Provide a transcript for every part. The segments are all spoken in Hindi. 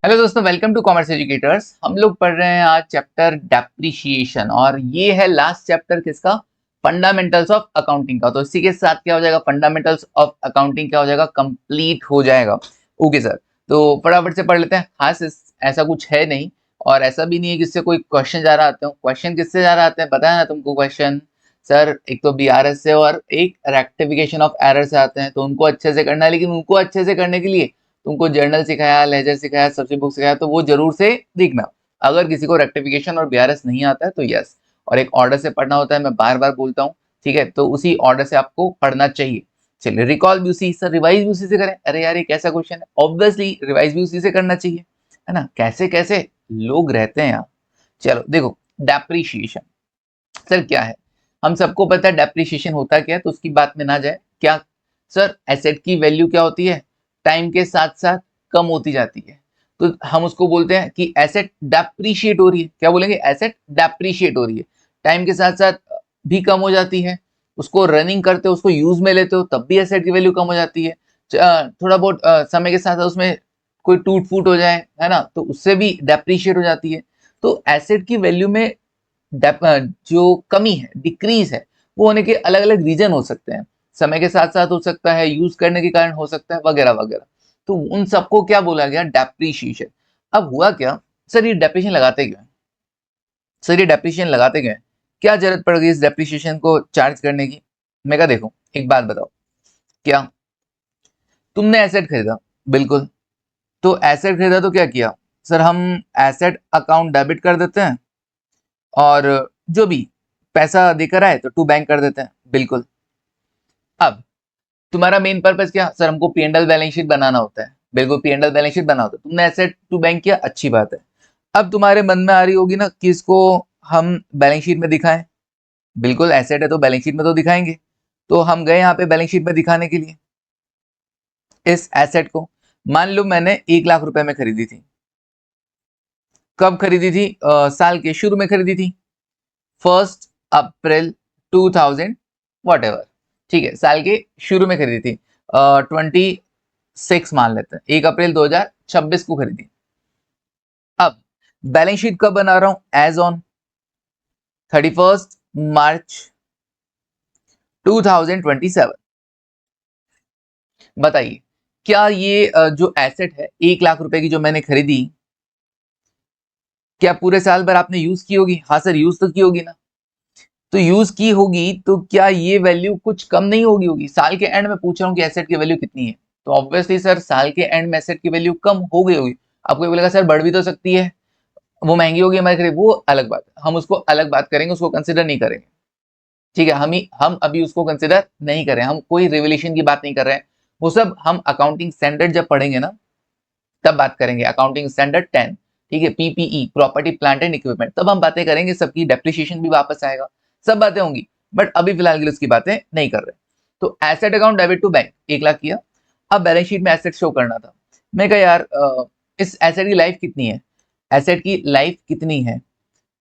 हेलो दोस्तों, वेलकम टू कॉमर्स एजुकेटर्स। हम लोग पढ़ रहे हैं आज चैप्टर डेप्रिशिएशन और ये है लास्ट चैप्टर किसका, फंडामेंटल्स ऑफ अकाउंटिंग का। तो इसी के साथ क्या हो जाएगा, फंडामेंटल्स ऑफ अकाउंटिंग क्या हो जाएगा, कंप्लीट हो जाएगा। ओके सर, तो फटाफट से पढ़ लेते हैं। खास ऐसा कुछ है नहीं और ऐसा भी नहीं है किससे कोई क्वेश्चन जा रहा आते हो। क्वेश्चन किससे जा रहा आते हैं बताया ना तुमको क्वेश्चन सर, एक तो बीआरएस से और एक रेक्टिफिकेशन ऑफ एरर से आते हैं, तो उनको अच्छे से करना है। लेकिन उनको अच्छे से करने के लिए तुमको जर्नल सिखाया, लेजर सिखाया, सबसे बुक सिखाया, तो वो जरूर से देखना। अगर किसी को रेक्टिफिकेशन और बीआरएस नहीं आता है तो यस, और एक ऑर्डर से पढ़ना होता है, मैं बार बार बोलता हूँ, ठीक है। तो उसी ऑर्डर से आपको पढ़ना चाहिए। चलिए, रिकॉल भी उसी सर, रिवाइज भी उसी से करें। अरे यार, ये कैसा क्वेश्चन है, ऑब्वियसली रिवाइज भी उसी से करना चाहिए, है ना। कैसे कैसे लोग रहते हैं यार। चलो देखो, डेप्रीशिएशन सर क्या है, हम सबको पता है डेप्रिसिएशन होता क्या है, तो उसकी बात में ना जाए। क्या सर, एसेट की वैल्यू क्या होती है, टाइम के साथ साथ कम होती जाती है, तो हम उसको बोलते हैं कि एसेट डेप्रिशिएट हो रही है। क्या बोलेंगे, एसेट डेप्रिशिएट हो रही है, टाइम के साथ साथ भी कम हो जाती है। उसको रनिंग करते हो, उसको यूज में लेते हो, तब भी एसेट की वैल्यू कम हो जाती है। थोड़ा बहुत समय के साथ साथ उसमें कोई टूट फूट हो जाए, है ना, तो उससे भी डेप्रिशिएट हो जाती है। तो एसेट की वैल्यू में जो कमी है, डिक्रीज है, वो होने के अलग अलग रीजन हो सकते हैं। समय के साथ साथ हो सकता है, यूज करने के कारण हो सकता है, वगैरह वगैरह। तो उन सबको क्या बोला गया, डेप्रीशिएशन। अब हुआ क्या सर, ये डेप्रिशिएशन लगाते क्यों हैं? सर ये डेप्रिशिएशन लगाते क्यों हैं? क्या जरूरत पड़ गई इस डेप्रिशिएशन को चार्ज करने की? मैं कहा देखो, एक बात बताओ, क्या तुमने एसेट खरीदा, बिल्कुल, तो एसेट खरीदा तो क्या किया सर, हम एसेट अकाउंट डेबिट कर देते हैं और जो भी पैसा देकर आए तो टू बैंक कर देते हैं, बिल्कुल। अब तुम्हारा मेन पर्पस क्या सर, हमको P and L balance sheet बनाना होता है, बिल्कुल P and L balance sheet बना होता है। तुमने एसेट टू बैंक किया, अच्छी बात है। अब तुम्हारे मन में आ रही होगी ना कि इसको हम बैलेंस शीट में दिखाएं, बिल्कुल एसेट है तो बैलेंस शीट में तो दिखाएंगे। तो हम गए यहाँ पे बैलेंस शीट में दिखाने के लिए इस एसेट को। मान लो मैंने 1 लाख रुपए में खरीदी थी। कब खरीदी थी, साल के शुरू में खरीदी थी, 1 अप्रैल 2000 वॉट एवर, ठीक है, साल के शुरू में खरीदी थी। 26 मान लेते हैं, 1 अप्रैल 2026 को खरीदी। अब बैलेंस शीट कब बना रहा हूं, एज ऑन 31 मार्च 2027। बताइए, क्या ये जो एसेट है 1 लाख रुपए की जो मैंने खरीदी, क्या पूरे साल भर आपने यूज की होगी? हाँ सर, यूज तो की होगी ना। तो यूज की होगी तो क्या ये वैल्यू कुछ कम नहीं होगी? साल के एंड में पूछ रहा हूँ कि एसेट की वैल्यू कितनी है, तो ऑब्वियसली सर साल के एंड में एसेट की वैल्यू कम हो गई होगी। आपको ये बोलेगा सर बढ़ भी तो सकती है, वो महंगी होगी हमारे खरीद, वो अलग बात है, हम उसको अलग बात करेंगे, उसको कंसिडर नहीं करेंगे, ठीक है। हम अभी उसको कंसिडर नहीं कर रहे हैं, हम कोई रिवोल्यूशन की बात नहीं कर रहे हैं। वो सब हम अकाउंटिंग स्टैंडर्ड जब पढ़ेंगे ना, तब बात करेंगे, अकाउंटिंग स्टैंडर्ड 10, ठीक है, PPE, property plant and equipment, तब हम बातें करेंगे, सबकी डेप्रिसिएशन भी वापस आएगा, सब बातें होंगी। बट अभी फिलहाल के लिए उसकी बातें नहीं कर रहे। तो asset account debit to bank 1 lakh किया। अब बैलेंस शीट में एसेट शो करना था। मैं कहा यार इस एसेट की लाइफ कितनी है, एसेट की लाइफ कितनी है?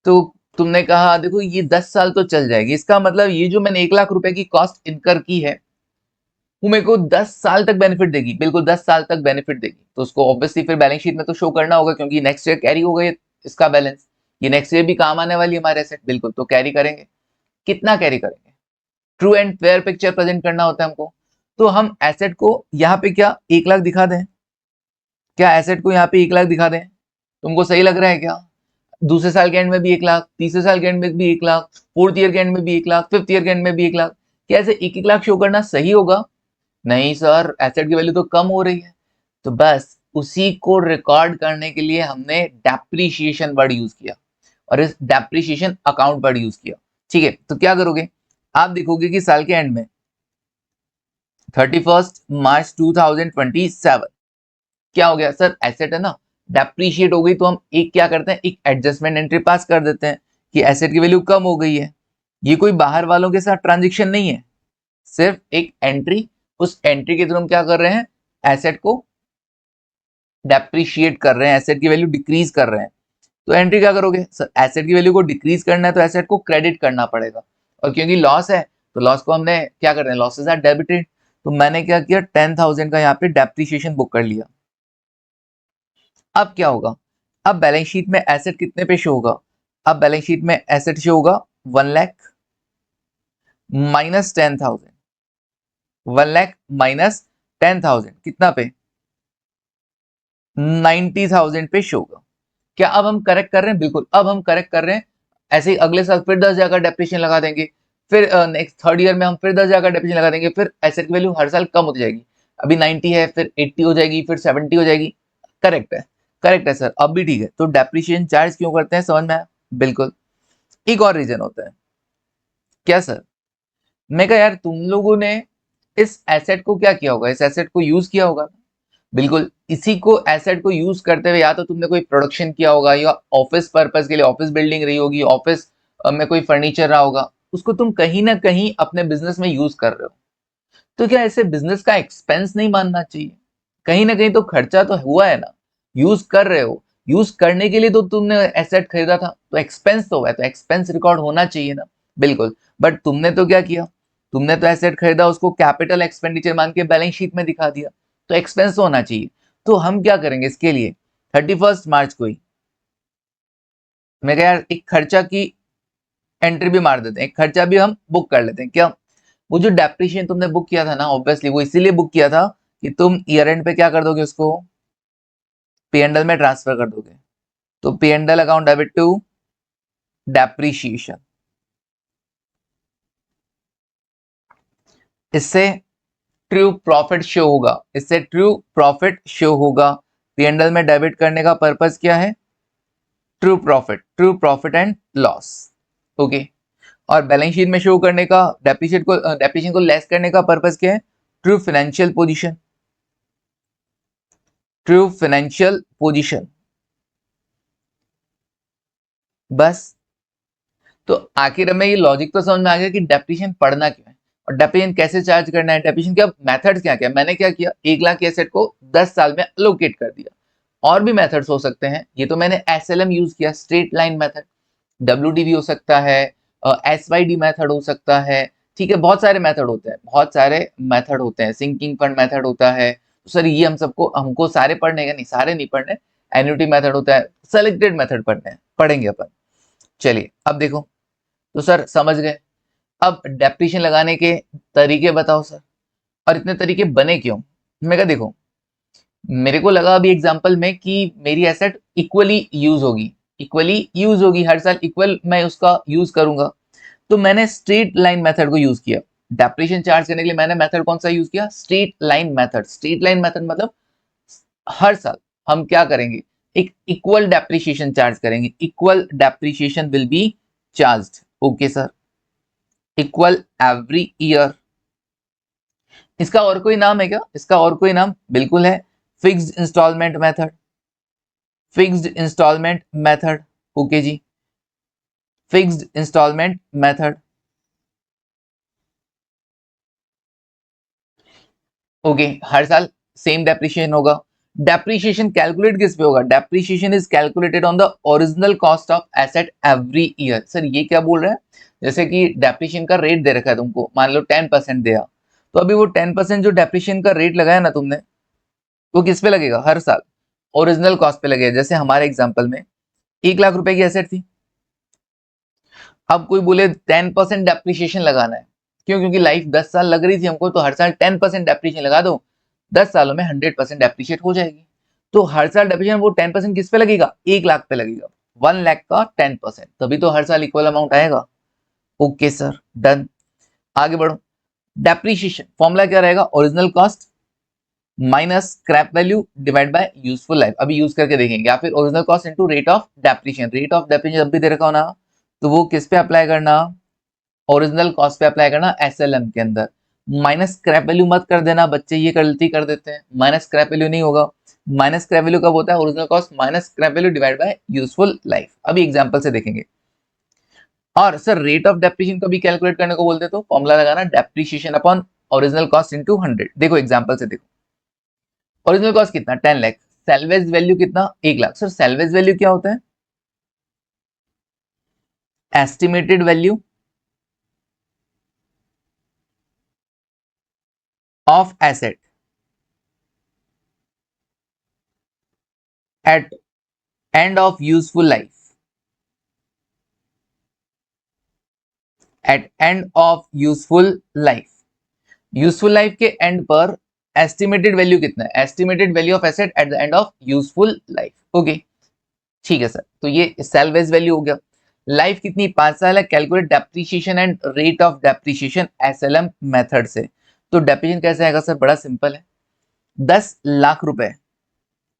तो तुमने कहा देखो ये 10 साल तो चल जाएगी, इसका मतलब ये जो मैंने 1 लाख रुपए की कॉस्ट इनकर की है, वो मेरे को 10 साल तक बेनिफिट देगी, बिल्कुल 10 साल तक बेनिफिट देगी। तो उसको ऑब्वियसली फिर बैलेंस शीट में तो शो करना होगा, क्योंकि नेक्स्ट ईयर कैरी हो गई इसका बैलेंस, ये नेक्स्ट ईयर भी काम आने वाली हमारे एसेट, बिल्कुल, तो कैरी करेंगे। कितना कैरी करेंगे, true and fair picture present करना होता है हमको। तो हम एसेट को यहाँ पे क्या 1 लाख दिखा दें, क्या एसेट को यहाँ पे 1 लाख दिखा दें? तुमको सही लग रहा है क्या? दूसरे साल के एंड में भी 1 लाख, तीसरे साल के एंड में भी 1 लाख, फोर्थ ईयर के एंड में भी 1 लाख, फिफ्थ ईयर के एंड में भी 1 लाख, क्या ऐसे एक एक लाख शो करना सही होगा? नहीं सर, एसेट की वैल्यू तो कम हो रही है। तो बस उसी को रिकॉर्ड करने के लिए हमने डेप्रिशिएशन वर्ड यूज किया और इस डेप्रिशिएशन अकाउंट वर्ड यूज किया, ठीक है। तो क्या करोगे, आप देखोगे कि साल के एंड में 31 मार्च 2027 क्या हो गया सर, एसेट है ना, डेप्रिशिएट हो गई, तो हम एक क्या करते हैं, एक एडजस्टमेंट एंट्री पास कर देते हैं कि एसेट की वैल्यू कम हो गई है। ये कोई बाहर वालों के साथ ट्रांजेक्शन नहीं है, सिर्फ एक एंट्री, उस एंट्री के थ्रू हम क्या कर रहे हैं, एसेट को डेप्रिशिएट कर रहे हैं, एसेट की वैल्यू डिक्रीज कर रहे हैं। तो एंट्री क्या करोगे सर, एसेट की वैल्यू को डिक्रीज करना है तो एसेट को क्रेडिट करना पड़ेगा, और क्योंकि लॉस है तो लॉस को हमने क्या कर रहे हैं, लॉसेस आर डेबिटेड। तो मैंने क्या किया, 10,000 का यहाँ पे डेप्रिशिएशन बुक कर लिया। अब क्या होगा, अब बैलेंस शीट में एसेट कितने पे शो होगा, अब बैलेंस शीट में एसेट शो होगा 1 लाख -10,000, 1 लाख -10,000 कितना पे, 90,000 पे शो होगा। क्या अब हम करेक्ट कर रहे हैं, बिल्कुल अब हम करेक्ट कर रहे हैं। ऐसे ही अगले साल फिर 10,000 का डेप्रिसिएशन लगा देंगे, फिर नेक्स्ट थर्ड ईयर में हम फिर 10,000 का डेप्रिसिएशन लगा देंगे, फिर एसेट की वैल्यू हर साल कम होती जाएगी। अभी 90 है, फिर 80 हो जाएगी, फिर 70 हो जाएगी। करेक्ट है, करेक्ट है सर, अब भी ठीक है। तो डेप्रिसिएशन चार्ज क्यों करते हैं, समझ में आया, बिल्कुल। एक और रीजन होता है, क्या सर, मैं कहा यार तुम लोगों ने इस एसेट को क्या किया होगा, इस एसेट को यूज किया होगा, बिल्कुल। इसी को एसेट को यूज करते हुए या तो तुमने कोई प्रोडक्शन किया होगा, या ऑफिस पर्पस के लिए ऑफिस बिल्डिंग रही होगी, ऑफिस में कोई फर्नीचर रहा होगा, उसको तुम कहीं ना कहीं अपने बिजनेस में यूज कर रहे हो। तो क्या ऐसे बिजनेस का एक्सपेंस नहीं मानना चाहिए, कहीं ना कहीं तो खर्चा तो हुआ है ना, यूज कर रहे हो, यूज करने के लिए तो तुमने एसेट खरीदा था, तो एक्सपेंस तो हुआ है, तो एक्सपेंस रिकॉर्ड होना चाहिए ना, बिल्कुल। बट तुमने तो क्या किया, तुमने तो एसेट खरीदा, उसको कैपिटल एक्सपेंडिचर मान के बैलेंस शीट में दिखा दिया, तो एक्सपेंस तो होना चाहिए। तो हम क्या करेंगे इसके लिए, 31 मार्च को ही मैं कहा यार एक खर्चा की एंट्री भी मार देते हैं, एक खर्चा भी हम बुक कर लेते हैं। क्या, वो जो डेप्रिशिएशन तुमने बुक किया था ना, ऑब्वियसली वो इसीलिए बुक किया था कि तुम ईयर एंड पे क्या कर दोगे, उसको पीएनएल में ट्रांसफर कर दोगे। तो PNL account debit to depreciation, इससे ट्रू प्रॉफिट शो होगा, इससे ट्रू प्रॉफिट शो होगा। पीएनएल में डेबिट करने का पर्पस क्या है, true profit and loss, okay. और बैलेंस शीट में शो करने का, डेप्रिसिएशन को लेस करने का पर्पस क्या है, true financial position, true financial position, बस। तो आखिर में ये लॉजिक तो समझ में आ गया कि डेप्रिसिएशन पढ़ना क्यों है, और डेप्रिसिएशन कैसे चार्ज करना है, डेप्रिसिएशन का मेथड्स क्या क्या, मैंने क्या किया, 1 लाख के एसेट को 10 साल में अलोकेट कर दिया। और भी मेथड्स हो सकते हैं, ये तो मैंने एसएलएम यूज किया, स्ट्रेट लाइन मेथड, डब्ल्यूडीवी हो सकता है, एसवाईडी मेथड हो सकता है, ठीक है, बहुत सारे मेथड होते हैं, बहुत सारे मेथड होते हैं, सिंकिंग फंड मेथड होता है। तो सर ये हम सबको, हमको सारे पढ़ने का नहीं, सारे नहीं पढ़ने, एन्युटी मेथड होता है, सेलेक्टेड मेथड पढ़ने हैं, पढ़ेंगे अपन। चलिए अब देखो, तो सर समझ गए, अब डेप्रिसिएशन लगाने के तरीके बताओ सर, और इतने तरीके बने क्यों। मैं कहा देखो, मेरे को लगा अभी एग्जांपल में कि मेरी एसेट इक्वली यूज होगी हर साल, इक्वल मैं उसका यूज करूंगा, तो मैंने स्ट्रेट लाइन मेथड को यूज किया। डेप्रिसिएशन चार्ज करने के लिए मैंने मेथड कौन सा यूज किया, straight line method. Straight line method मतलब हर साल हम क्या करेंगे, एक इक्वल डेप्रिसिएशन चार्ज करेंगे, equal depreciation will be charged, okay sir, equal every year. इसका और कोई नाम है क्या, इसका और कोई नाम बिल्कुल है, fixed installment method, fixed installment method, okay जी, फिक्स्ड इंस्टॉलमेंट मेथड, ओके। हर साल सेम डेप्रिसिएशन होगा। डेप्रिसिएशन कैलकुलेट किस पे होगा, depreciation is calculated on the original cost of asset every year. Sir ये क्या बोल रहे हैं, जैसे कि डेप्रिसिएशन का रेट दे रखा है तुमको, मान लो 10% दिया, तो अभी वो 10% जो डेप्रिसिएशन का रेट लगाया ना तुमने, वो किस पे लगेगा, हर साल ओरिजिनल कॉस्ट पे लगेगा। जैसे हमारे एग्जाम्पल में 1 लाख रुपए की एसेट थी, अब कोई बोले 10% डेप्रिसिएशन लगाना है, क्यों, क्योंकि लाइफ 10 साल लग रही थी हमको, तो हर साल 10% डेप्रिसिएशन लगा दो, 10 सालों में 100% डेप्रिशिएट हो जाएगी। तो हर साल डेप्रिसिएशन वो 10% किस पे लगेगा, 1 लाख पे लगेगा, 1 लाख का 10%, तभी तो हर साल इक्वल अमाउंट आएगा। ओके सर, डन, आगे बढ़ो। डेप्रिसिएशन फॉर्मूला क्या रहेगा, original cost minus scrap value divide bye useful life, अभी यूज करके देखेंगे, या फिर original cost into rate of depreciation. Rate of depreciation जब भी दे रखा हो ना, तो वो किस पे अप्लाई करना, ओरिजिनल कॉस्ट पे अप्लाई करना, एसएलएम के अंदर। माइनस स्क्रैप वैल्यू मत कर देना, बच्चे ये गलती कर देते हैं, माइनस स्क्रैप वैल्यू नहीं होगा। माइनस स्क्रैप वैल्यू कब होता है, original cost minus scrap value divide bye useful life, अभी एग्जांपल से देखेंगे। और सर रेट ऑफ डेप्रिसिएशन को भी कैलकुलेट करने को बोलते, तो फॉर्मूला लगाना, depreciation upon original cost into 100। देखो एग्जांपल से देखो, ओरिजिनल कॉस्ट कितना, 10 लाख, सेल्वेज वैल्यू कितना, 1 लाख। सर सेल्वेज वैल्यू क्या होता है, estimated value of asset, at end of useful life, at end of useful life, useful life के एंड पर एस्टिमेटेड वैल्यू कितना है, estimated value of asset at the end of useful life. Okay ठीक है सर, तो ये सैल्वेज वैल्यू हो गया। लाइफ कितनी, 5 साल है। Calculate depreciation and rate of depreciation SLM method से। तो डेप्रीशिएशन कैसे आएगा सर, बड़ा सिंपल है। 10 लाख रुपए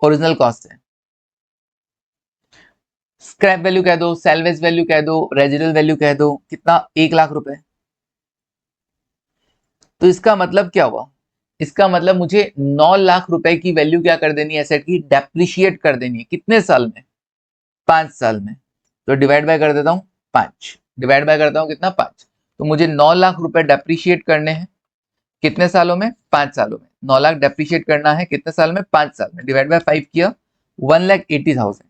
ओरिजिनल कॉस्ट है, स्क्रैप वैल्यू कह दो, सैल्वेज वैल्यू कह दो, रेजिडल वैल्यू कह दो, कितना, 1 लाख रुपए। तो इसका मतलब क्या हुआ, इसका मतलब मुझे 9 लाख रुपए की वैल्यू क्या कर देनी है, एसेट की डेप्रिशिएट कर देनी है। कितने साल में, 5 साल में। तो डिवाइड बाय कर देता हूं 5, डिवाइड बाय करता हूं कितना, 5। तो मुझे 9 लाख रुपए डेप्रिशिएट करने हैं कितने सालों में, 5 सालों में। 9 लाख डेप्रिशिएट करना है कितने साल में, 5 साल में। डिवाइड बाय 5 किया, 1,80,000,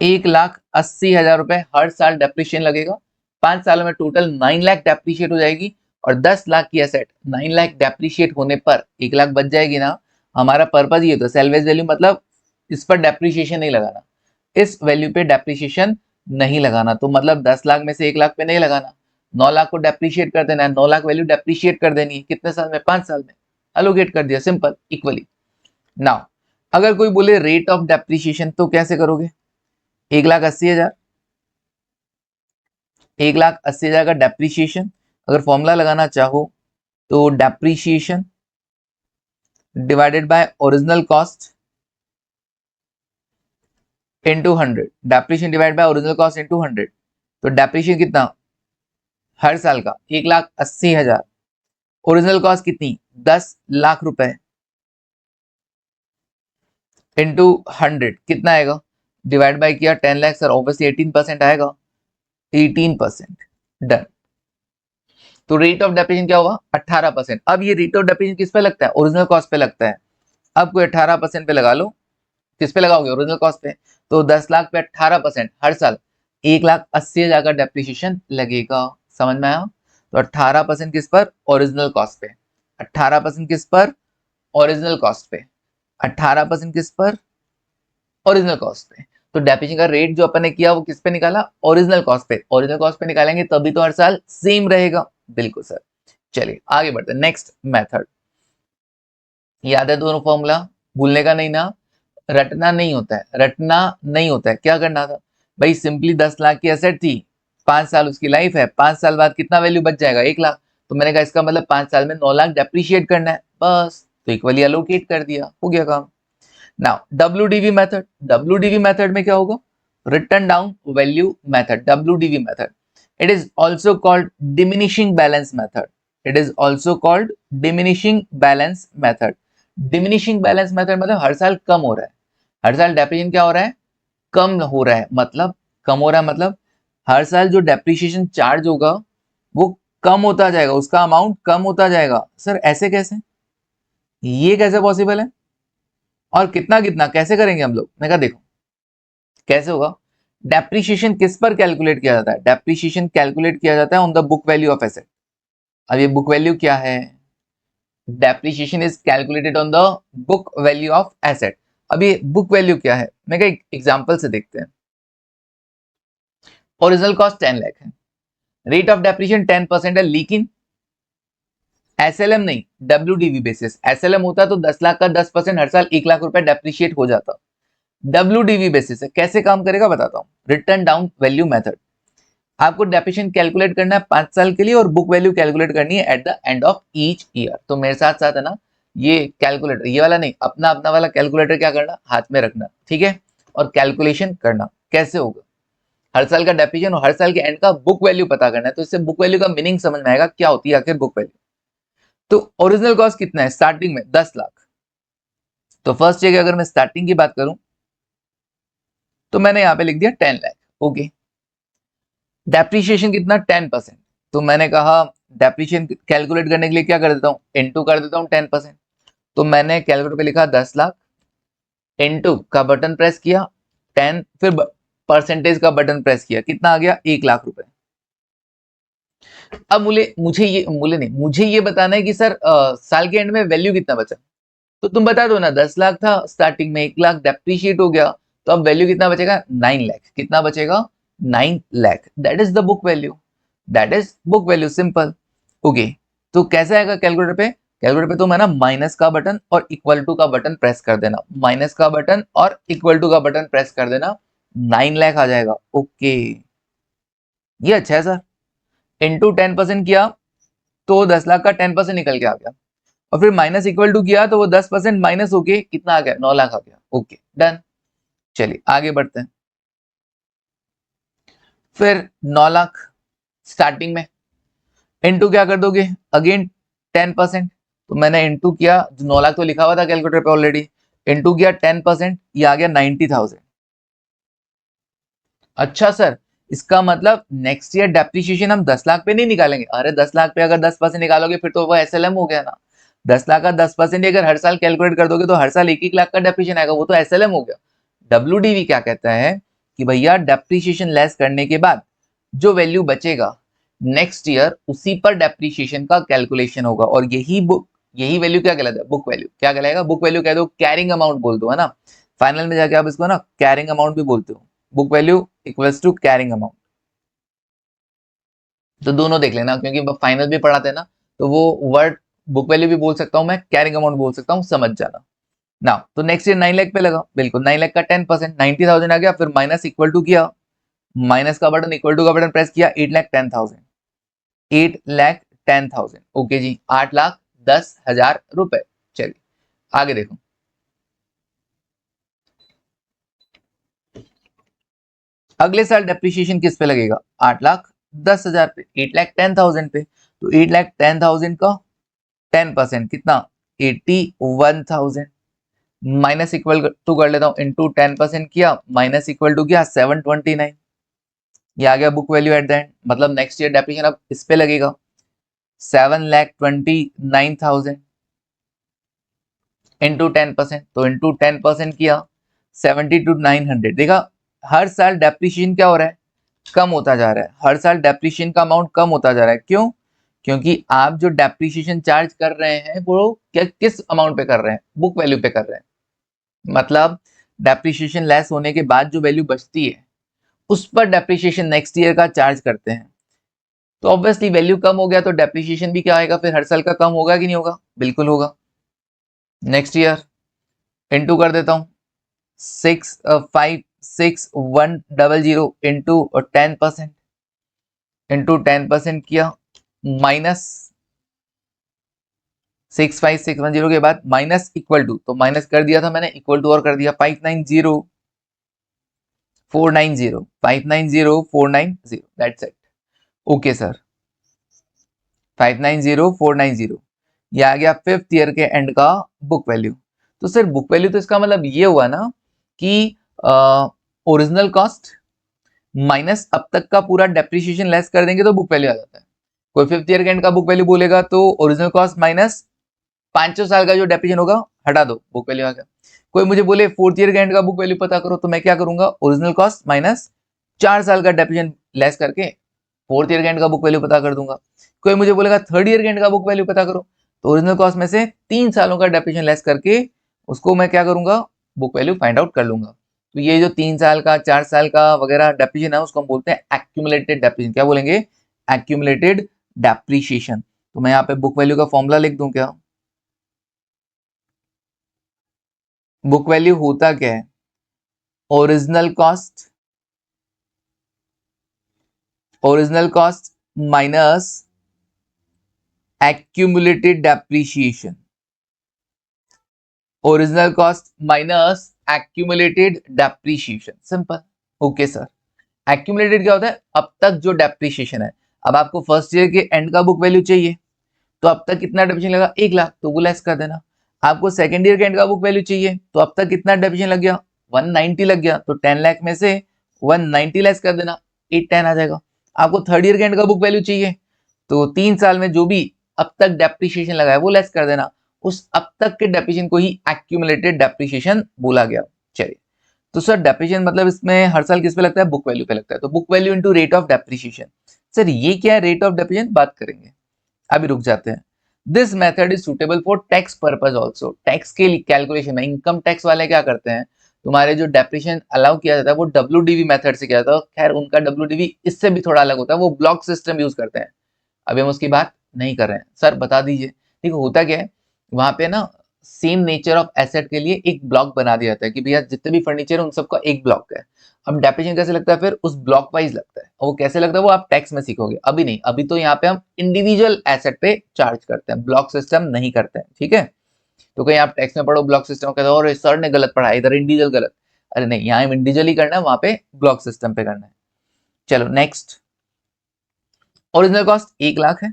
1,80,000 रुपए हर साल डेप्रिशिएशन लगेगा। 5 सालों में टोटल 9 लाख डेप्रिशिएट हो जाएगी। और 10 लाख की एसेट 9 लाख डेप्रिशिएट होने पर 1 लाख बच जाएगी ना। हमारा पर्पज ये तो सैल्वेज वैल्यू मतलब इस पर डेप्रिशिएशन नहीं लगाना, इस वैल्यू पे डेप्रिशिएशन नहीं लगाना। तो मतलब 10 लाख में से 1 लाख पे नहीं लगाना, 9 लाख को डेप्रिशिएट कर देना है। 9 लाख वैल्यू डेप्रिशिएट कर देनी है कितने साल में, 5 साल में। अलोकेट कर दिया, सिंपल, इक्वली। नाउ अगर कोई बोले रेट ऑफ डेप्रिशिएशन, तो कैसे करोगे, 1,80,000, 1,80,000 का डेप्रिशिएशन। अगर फॉर्मूला लगाना चाहो तो depreciation divided by original cost into 100, depreciation divide by original cost into 100। तो डेप्रिशिएशन कितना, हर साल का 1,80,000, ओरिजिनल कॉस्ट कितनी, 10 लाख रुपए, इंटू 100 कितना आएगा, डिवाइड बाय किया 10 लाख, सर ऑब्वियसली 18% आएगा, 18%। डन। तो रेट ऑफ डेप्रिसिएशन क्या हुआ, 18%। अब ये रेट ऑफ डेप्रिसिएशन किस पे लगता है, ओरिजिनल कॉस्ट पे लगता है। अब कोई 18% पे लगा लो, किस पे लगाओगे, ओरिजिनल कॉस्ट पे। तो 10 लाख पे 18% हर साल 1,80,000 का डेप्रिसिएशन लगेगा। समझ में आया। तो 18% किस पर, ओरिजिनल कॉस्ट पे। 18% किस पर, ओरिजिनल कॉस्ट पे। 18% किस पर, ओरिजिनल कॉस्ट पे। तो डेप्रिसिएशन का रेट जो अपन ने किया वो किस पे निकाला, ओरिजिनल कॉस्ट पे। ओरिजिनल कॉस्ट पे निकालेंगे तभी तो हर साल सेम रहेगा। बिल्कुल सर। चलिए आगे बढ़ते हैं, नेक्स्ट मेथड। याद है दोनों फॉर्मूला, भूलने का नहीं ना, रटना नहीं होता है, रटना नहीं होता है। क्या करना था भाई, सिंपली 10 लाख की एसेट थी, 5 साल उसकी लाइफ है, 5 साल बाद कितना वैल्यू बच जाएगा, 1 लाख। तो मैंने कहा इसका मतलब 5 साल में 9 लाख डेप्रिशिएट करना है, बस। तो इक्वली अलोकेट कर दिया, हो गया काम। Now WDV method, WDV method में क्या होगा, return down value method, WDV method. It is also called diminishing balance method, it is also called diminishing balance method. Diminishing balance method मतलब हर साल कम हो रहा है, हर साल डेप्रिसिएशन क्या हो रहा है, कम हो रहा है। मतलब कम हो रहा है मतलब हर साल जो डेप्रिसिएशन चार्ज होगा वो कम होता जाएगा, उसका अमाउंट कम होता जाएगा। सर ऐसे कैसे, ये कैसे पॉसिबल है, और कितना कितना कैसे करेंगे हम लोग। मैं कहा देखो कैसे होगा। डेप्रिसिएशन किस पर कैलकुलेट किया जाता है, डेप्रिसिएशन कैलकुलेट किया जाता है on the book value of asset. अब ये बुक वैल्यू क्या है, depreciation is calculated on the book value of asset. अब ये बुक वैल्यू क्या है, मैं एक एग्जांपल से देखते हैं। ओरिजिनल कॉस्ट 10 लाख है, रेट ऑफ डेप्रिसिएशन 10% है, लेकिन एसएलएम नहीं, WDV बेसिस। एसएलएम होता तो 10 लाख का 10% हर साल 1 लाख रुपए डेप्रिशिएट हो जाता। WDV बेसिस है, कैसे काम करेगा बताता हूं। रिटर्न डाउन वैल्यू मेथड, आपको डेप्रिसिएशन कैलकुलेट करना है 5 साल के लिए और बुक वैल्यू कैलकुलेट करनी है eight the end of each year. तो मेरे साथ साथ है ना, ये कैलकुलेटर, ये वाला नहीं, अपना अपना वाला कैलकुलेटर क्या करना, हाथ में रखना, ठीक है, और कैलकुलेशन करना कैसे होगा। हर साल का डेप्रिसिएशन और हर साल के एंड का बुक वैल्यू पता करना है। तो इससे बुक वैल्यू का मीनिंग समझ में आएगा, क्या होती है आखिर बुक वैल्यू। तो ओरिजिनल कॉस्ट कितना है स्टार्टिंग में, 10 लाख। तो फर्स्ट जगह अगर मैं स्टार्टिंग की बात करूं तो मैंने यहां पे लिख दिया 10 लाख। ओके, डेप्रिसिएशन कितना, 10%। तो मैंने कहा डेप्रिसिएशन कैलकुलेट करने के लिए क्या कर देता हूं, इनटू कर देता हूं 10%। तो मैंने कैलकुलेटर पे लिखा 10 लाख, इनटू का बटन प्रेस किया 10, फिर परसेंटेज का बटन प्रेस किया, कितना आ गया, 1 लाख रुपए। अब मुझे ये बताना है कि सर साल के एंड में वैल्यू कितना बचा। तो तुम बता दो ना, 10 लाख था स्टार्टिंग में, 1 लाख डेप्रीशिएट हो गया, तो अब वैल्यू कितना बचेगा? 9 लाख। कितना बचेगा? 9 lakh. That is the book value, that is book value, simple. Okay, तो कैसे आएगा कैलकुलेटर पे? कैलकुलेटर पे तुम है ना माइनस का बटन और इक्वल टू का बटन प्रेस कर देना, माइनस का बटन और इक्वल टू का बटन प्रेस कर देना, 9 लाख आ जाएगा। ओके, ये अच्छा है सर। इंटू 10% किया तो 10 लाख का 10% निकल के आ गया, और फिर माइनस इक्वल टू किया तो वो 10% माइनस होके कितना आ गया? 9 लाख आ गया। Okay done. चलिए आगे बढ़ते हैं। फिर 9 लाख स्टार्टिंग में, इंटू क्या कर दोगे? अगेन 10%। तो मैंने इंटू किया, जो 9 लाख तो लिखा हुआ था कैलकुलेटर पे ऑलरेडी, इंटू किया 10%, ये आ गया 90,000। अच्छा सर, इसका मतलब नेक्स्ट ईयर डेप्रिसिएशन हम 10 लाख पे नहीं निकालेंगे? अरे 10 लाख पे अगर 10% निकालोगे फिर तो वो एसएलएम हो गया ना। 10 लाख का 10% अगर हर साल कैलकुलेट कर दोगे तो हर साल 1-1 लाख का डेप्रिसिएशन आएगा, वो तो एसएलएम हो गया। डब्ल्यूडीवी क्या कहता है कि भैया डेप्रिसिएशन लेस करने के बाद जो वैल्यू बचेगा नेक्स्ट ईयर, उसी पर डेप्रिसिएशन का कैलकुलेशन होगा, और यही वैल्यू क्या कहलाता है? Book value. क्या कहलाएगा? बुक वैल्यू कह दो, कैरिंग अमाउंट बोल दो, है ना। फाइनल में जाके आप इसको ना कैरिंग अमाउंट भी बोलते हो। Book value equals to carrying amount. तो दोनों देख लेना, क्योंकि फाइनल भी पढ़ाते हैं ना, तो वो वर्ड बुक वैल्यू भी बोल सकता हूं मैं, कैरिंग अमाउंट बोल सकता हूं, समझ जाना ना। तो नेक्स्ट ईयर 9 लाख पे लगा, बिल्कुल 9 लाख का 10%, 90,000 आ गया, फिर माइनस इक्वल टू किया, माइनस का बटन इक्वल टू का बटन प्रेस किया, 8,10,000, 8,10,000। ओके जी, 8,10,000 रुपए। चलिए आगे देखो। अगले साल डेप्रिसिएशन किस पे लगेगा? 8,10,000 पे, 8,10,000 पे। तो 8,10,000 का 10% कितना? 81,000। माइनस इक्वल टू कर लेता हूं, इंटू 10% किया, माइनस इक्वल टू किया 729। ये आ गया book value at the and. मतलब नेक्स्ट ईयर डेप्रिसिएशन अब इस पे लगेगा 7,29,000 इंटू 10%। तो इंटू 10% किया 72,900। देखा, हर साल डेप्रिसिएशन क्या हो रहा है? कम होता जा रहा है। हर साल डेप्रिसिएशन का अमाउंट कम होता जा रहा है। क्यों? क्योंकि आप जो डेप्रिसिएशन चार्ज कर रहे हैं वो क्या, किस अमाउंट पे कर रहे हैं? बुक वैल्यू पे कर रहे हैं। मतलब डेप्रिसिएशन लेस होने के बाद जो वैल्यू बचती है उस पर डेप्रिसिएशन नेक्स्ट ईयर का चार्ज करते हैं। तो ऑब्वियसली वैल्यू कम हो गया तो डेप्रिसिएशन भी क्या आएगा? फिर हर साल का कम होगा कि नहीं होगा? बिल्कुल होगा। नेक्स्ट ईयर इंटू कर देता हूं, 6,5,6,1,0,0 इंटू 10%, इंटू 10% किया, माइनस 6,5,6,1,0 के बाद माइनस इक्वल टू, तो माइनस कर दिया था मैंने, इक्वल टू और कर दिया 5,90,490, दैट्स इट। ओके सर, 5,90,490, ये आ गया 5th ईयर के एंड का बुक वैल्यू। तो सर बुक वैल्यू तो इसका मतलब ये हुआ ना कि ओरिजिनल कॉस्ट माइनस अब तक का पूरा डेप्रिसिएशन लेस कर देंगे तो बुक वैल्यू आ जाता है। कोई 5th ईयर के एंड का बुक वैल्यू बोलेगा तो ओरिजिनल कॉस्ट माइनस 500 साल का जो डेप्रिसिएशन होगा हटा दो, बुक वैल्यू आ गया। कोई मुझे बोले 4th ईयर के एंड का बुक वैल्यू पता करो, तो मैं क्या करूंगा? ओरिजिनल कॉस्ट माइनस 4 साल का डेप्रिसिएशन लेस करके 4th ईयर के एंड का बुक वैल्यू पता कर दूंगा। कोई मुझे बोलेगा 3rd ईयर के एंड का बुक वैल्यू पता करो, तो ओरिजिनल कॉस्ट में से 3 सालों का डेप्रिसिएशन लेस करके उसको मैं क्या करूंगा? बुक वैल्यू फाइंड आउट कर लूंगा। तो ये जो 3 साल का 4 साल का वगैरह डेप्रिसिएशन है उसको हम बोलते हैं एक्यूमुलेटेड डेप्रिसिएशन। क्या बोलेंगे? Accumulated depreciation. तो मैं यहाँ पे बुक वैल्यू का फॉर्मूला लिख दूं क्या? बुक वैल्यू होता क्या है? Original cost, original cost minus accumulated depreciation, original cost minus accumulated depreciation, simple. Okay sir, accumulated क्या होता है? अब तक जो डेप्रिसिएशन है। अब आपको फर्स्ट ईयर के एंड का बुक वैल्यू चाहिए, तो अब तक कितना डेप्रिसिएशन लगा? 1 लाख, तो वो लेस कर देना। आपको सेकंड ईयर के एंड का बुक वैल्यू चाहिए, तो अब तक कितना डेप्रिसिएशन लग गया? 190 लग गया, तो 10 लाख में से 190 लेस कर देना, 810 आ जाएगा। आपको थर्ड ईयर के एंड का बुक वैल्यू चाहिए, तो 3 साल में जो भी अब तक डेप्रिसिएशन लगा है वो लेस कर देना। उस अब तक के डेप्रिसिएशन को ही एक्यूमुलेटेड डेप्रिसिएशन बोला गया। चलिए, तो सर डेप्रिसिएशन मतलब इसमें हर साल किस पे लगता है? बुक वैल्यू पे लगता है। तो book value into rate of depreciation. Sir ये क्या है रेट ऑफ डेप्रिसिएशन? बात करेंगे, अभी रुक जाते हैं। This method is suitable for tax purpose also. Tax के कैलकुलेशन में इनकम टैक्स वाले क्या करते हैं, तुम्हारे जो डेप्रिसिएशन अलाउ किया जाता है वो डब्ल्यूडीवी मेथड से किया जाता है। खैर उनका डब्ल्यूडीवी इससे भी थोड़ा अलग होता है, वो ब्लॉक सिस्टम यूज करते हैं। अभी हम उसकी बात नहीं कर रहे हैं। सर बता दीजिए। देखो होता क्या है, वहां पे ना सेम नेचर ऑफ एसेट के लिए एक ब्लॉक बना दिया जाता है कि भैया जितने भी फर्नीचर है उन सबका एक ब्लॉक है। अब डेप्रिसिएशन कैसे लगता है, फिर उस ब्लॉक वाइज लगता है। और वो कैसे लगता है वो आप टैक्स में सीखोगे, अभी नहीं। अभी तो यहाँ पे हम इंडिविजुअल एसेट पे चार्ज करते हैं, ब्लॉक सिस्टम नहीं करते हैं, ठीक है। तो कहीं आप टैक्स में पढ़ो ब्लॉक सिस्टम कहते हो और सर ने गलत पढ़ा, इधर इंडिविजुअल गलत। अरे नहीं, यहाँ इंडिविजुअली करना है, वहां पे ब्लॉक सिस्टम पे करना है। चलो नेक्स्ट। ओरिजिनल कॉस्ट 1 लाख है।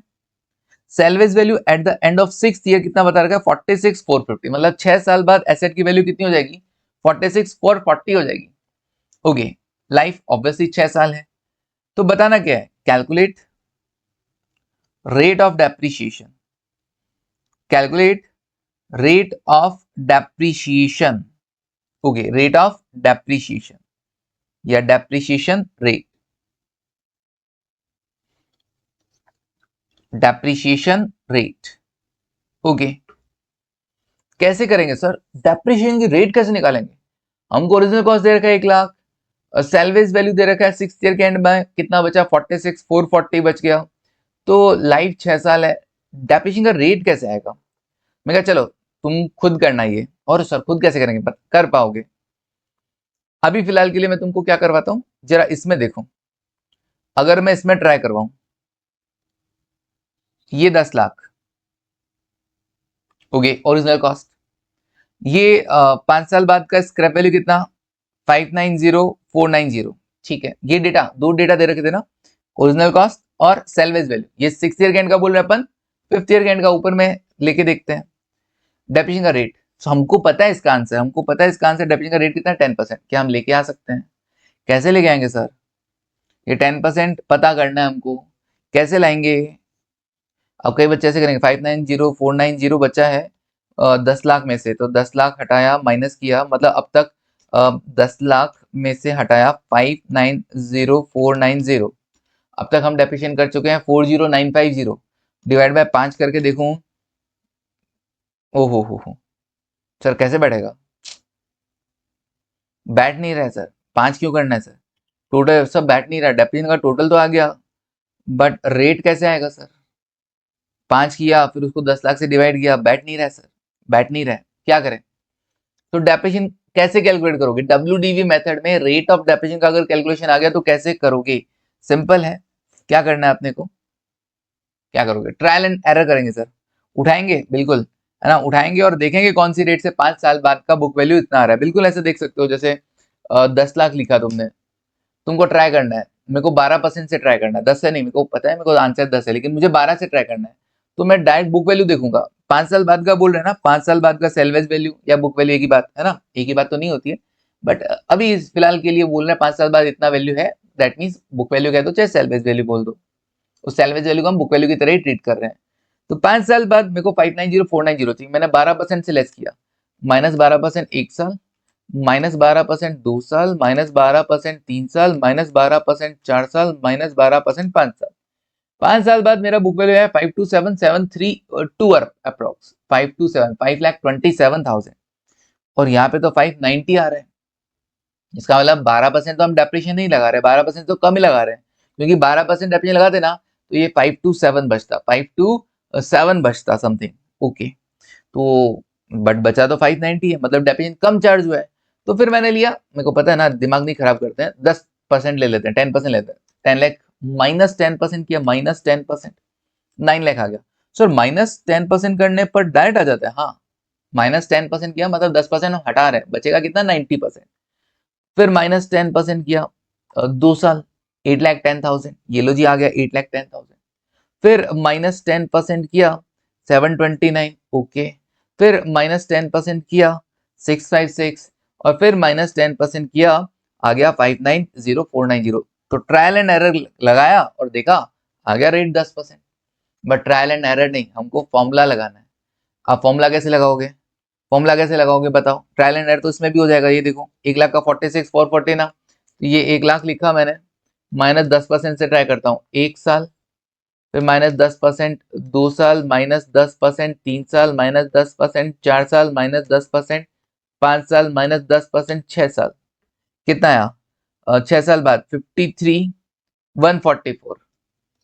Salvage value at the end of 6th year कितना बता रखा है, 46,450। मतलब 6 साल बाद एसेट की वैल्यू कितनी हो जाएगी, 46,440 हो जाएगी। ओके, लाइफ ऑब्वियसली 6 साल है। तो बताना क्या है, calculate rate of depreciation. Calculate rate of depreciation. Okay, rate of depreciation या depreciation rate, depreciation rate. Okay, कैसे करेंगे सर, डेप्रिसिएशन की रेट कैसे निकालेंगे। हमको ओरिजिनल कॉस्ट दे रखा है 1 लाख, सेल्वेज वैल्यू दे रखा है 6th ईयर के एंड में कितना बचा, 46,440 बच गया। तो लाइफ 6 साल है, डेप्रिसिएशन का रेट कैसे आएगा। मैं कहा चलो तुम खुद करना ये। और सर खुद कैसे करेंगे, कर पाओगे। अभी फिलहाल के लिए मैं तुमको क्या करवाता हूं, जरा इसमें देखो। अगर मैं इसमें ट्राई करवाऊं, ये 10 लाख, ओके ओरिजिनल कॉस्ट। ये 5 साल बाद का स्क्रैप वैल्यू कितना, 590,490। ठीक है, ये डेटा, दो डेटा दे रखे थे ना, ओरिजिनल कॉस्ट और सेल्वेज वैल्यू। ये 6th ईयर के एंड का बोल रहे हैं अपन, 5th ईयर के एंड का ऊपर में लेके देखते हैं। डेप्रिसिएशन का रेट, तो हमको पता है इसका आंसर, हमको पता है इसका आंसर। डेप्रिसिएशन का रेट कितना है, 10%। क्या हम लेके आ सकते हैं, कैसे लेके आएंगे सर, ये 10% पता करना है हमको, कैसे लाएंगे। अब कई बच्चे ऐसे करेंगे, 590,490 बचा है 10 लाख में से, तो 10 लाख हटाया माइनस किया, मतलब अब तक 10 लाख में से हटाया 590,490। अब तक हम डेप्रिसिएशन कर चुके हैं 40950, डिवाइड बाय 5 करके देखूं। ओहो हो सर कैसे बैठेगा, बैठ नहीं रहा है सर। 5 क्यों करना है सर, टोटल सब बैठ नहीं रहा, डेप्रिसिएशन का टोटल तो आ गया, बट रेट कैसे आएगा सर। 5 किया फिर उसको 10 लाख से डिवाइड किया, बैठ नहीं रहा है सर, बैठ नहीं रहा है, क्या करें। तो डेप्रिसिएशन कैसे कैलकुलेट करोगे, डब्ल्यूडीवी मेथड में रेट ऑफ डेप्रिसिएशन का अगर कैलकुलेशन आ गया तो कैसे करोगे। सिंपल है, क्या करना है अपने को, क्या करोगे, ट्रायल एंड एरर करेंगे सर। उठाएंगे बिल्कुल, है ना, उठाएंगे और देखेंगे कौन सी रेट से 5 साल बाद का बुक वैल्यू इतना आ रहा है। बिल्कुल ऐसे देख सकते हो, जैसे 10 लाख लिखा तुमने, तुमको ट्राई करना है। मेरे को 12% से ट्राई करना है, 10 से नहीं। मेरे को पता है मेरे को आंसर 10 है, लेकिन मुझे 12 से ट्राई करना है। तो मैं डायरेक्ट बुक वैल्यू देखूंगा। 5 साल बाद का बोल रहे हैं ना, 5 साल बाद का सेल्वेज वैल्यू या बुक वैल्यू एक ही बात है ना, एक ही बात तो नहीं होती है। बट अभी फिलहाल के लिए बोल रहे हैं 5 साल बाद इतना वैल्यू है, दैट मीन्स बुक वैल्यू कह दो चाहे सेल्वेज वैल्यू बोल दो, उस सेल्वेज वैल्यू को हम बुक वैल्यू की तरह ही ट्रीट कर रहे हैं। तो 5 साल बाद मेरे को 590,490 थी, मैंने 12% से लेस किया। -12% 1 साल, -12% 2 साल, -12% 3 साल, -12% 4 साल, -12% 5 साल। 5 साल बाद मेरा बुक वैल्यू है 527,732 अप्रोक्स, 527 5,27,000। और यहाँ पे तो 590 आ रहे हैं। इसका मतलब 12% तो हम डेप्रिसिएशन नहीं लगा रहे, 12% तो कम ही लगा रहे हैं, क्योंकि 12% डेप्रिसिएशन लगाते ना तो ये 527 बचता, 527 बचता समथिंग। ओके, तो बट बचा तो 590 है, मतलब डेप्रिसिएशन कम चार्ज हुआ है। तो फिर मैंने लिया, मेरे को पता है ना दिमाग नहीं खराब करते हैं, 10% ले लेते हैं, 10% लेते हैं। 10 लाख -10% किया, -10%, 9 लाख आ गया। सर -10% करने पर डायरेक्ट आ जाता है, हाँ। -10% किया मतलब 10% हम हटा रहे हैं, बचेगा कितना, 90%। फिर -10% किया 2 साल, 8,10,000, ये लो जी आ गया 8,10,000। फिर -10% किया 729, ओके। फिर -10% किया 656, और फिर -10% किया आ गया 590,490। तो ट्रायल एंड एरर लगाया और देखा आ गया rate 10%। But trial and error नहीं, हमको फॉर्मूला लगाना है। आप फॉर्मूला कैसे लगाओगे, फॉर्मूला कैसे लगाओगे बताओ। ट्रायल एंड एरर तो इसमें भी हो जाएगा, ये देखो 1 लाख का 46,440 ना, तो ये 1 लाख लिखा मैंने, -10% से ट्राई करता हूँ 1 साल, फिर -10% 2 साल, -10% 3 साल, -10% 4 साल, -10% 5 साल, -10% 6 साल। कितना आया 6 साल बाद 53,144।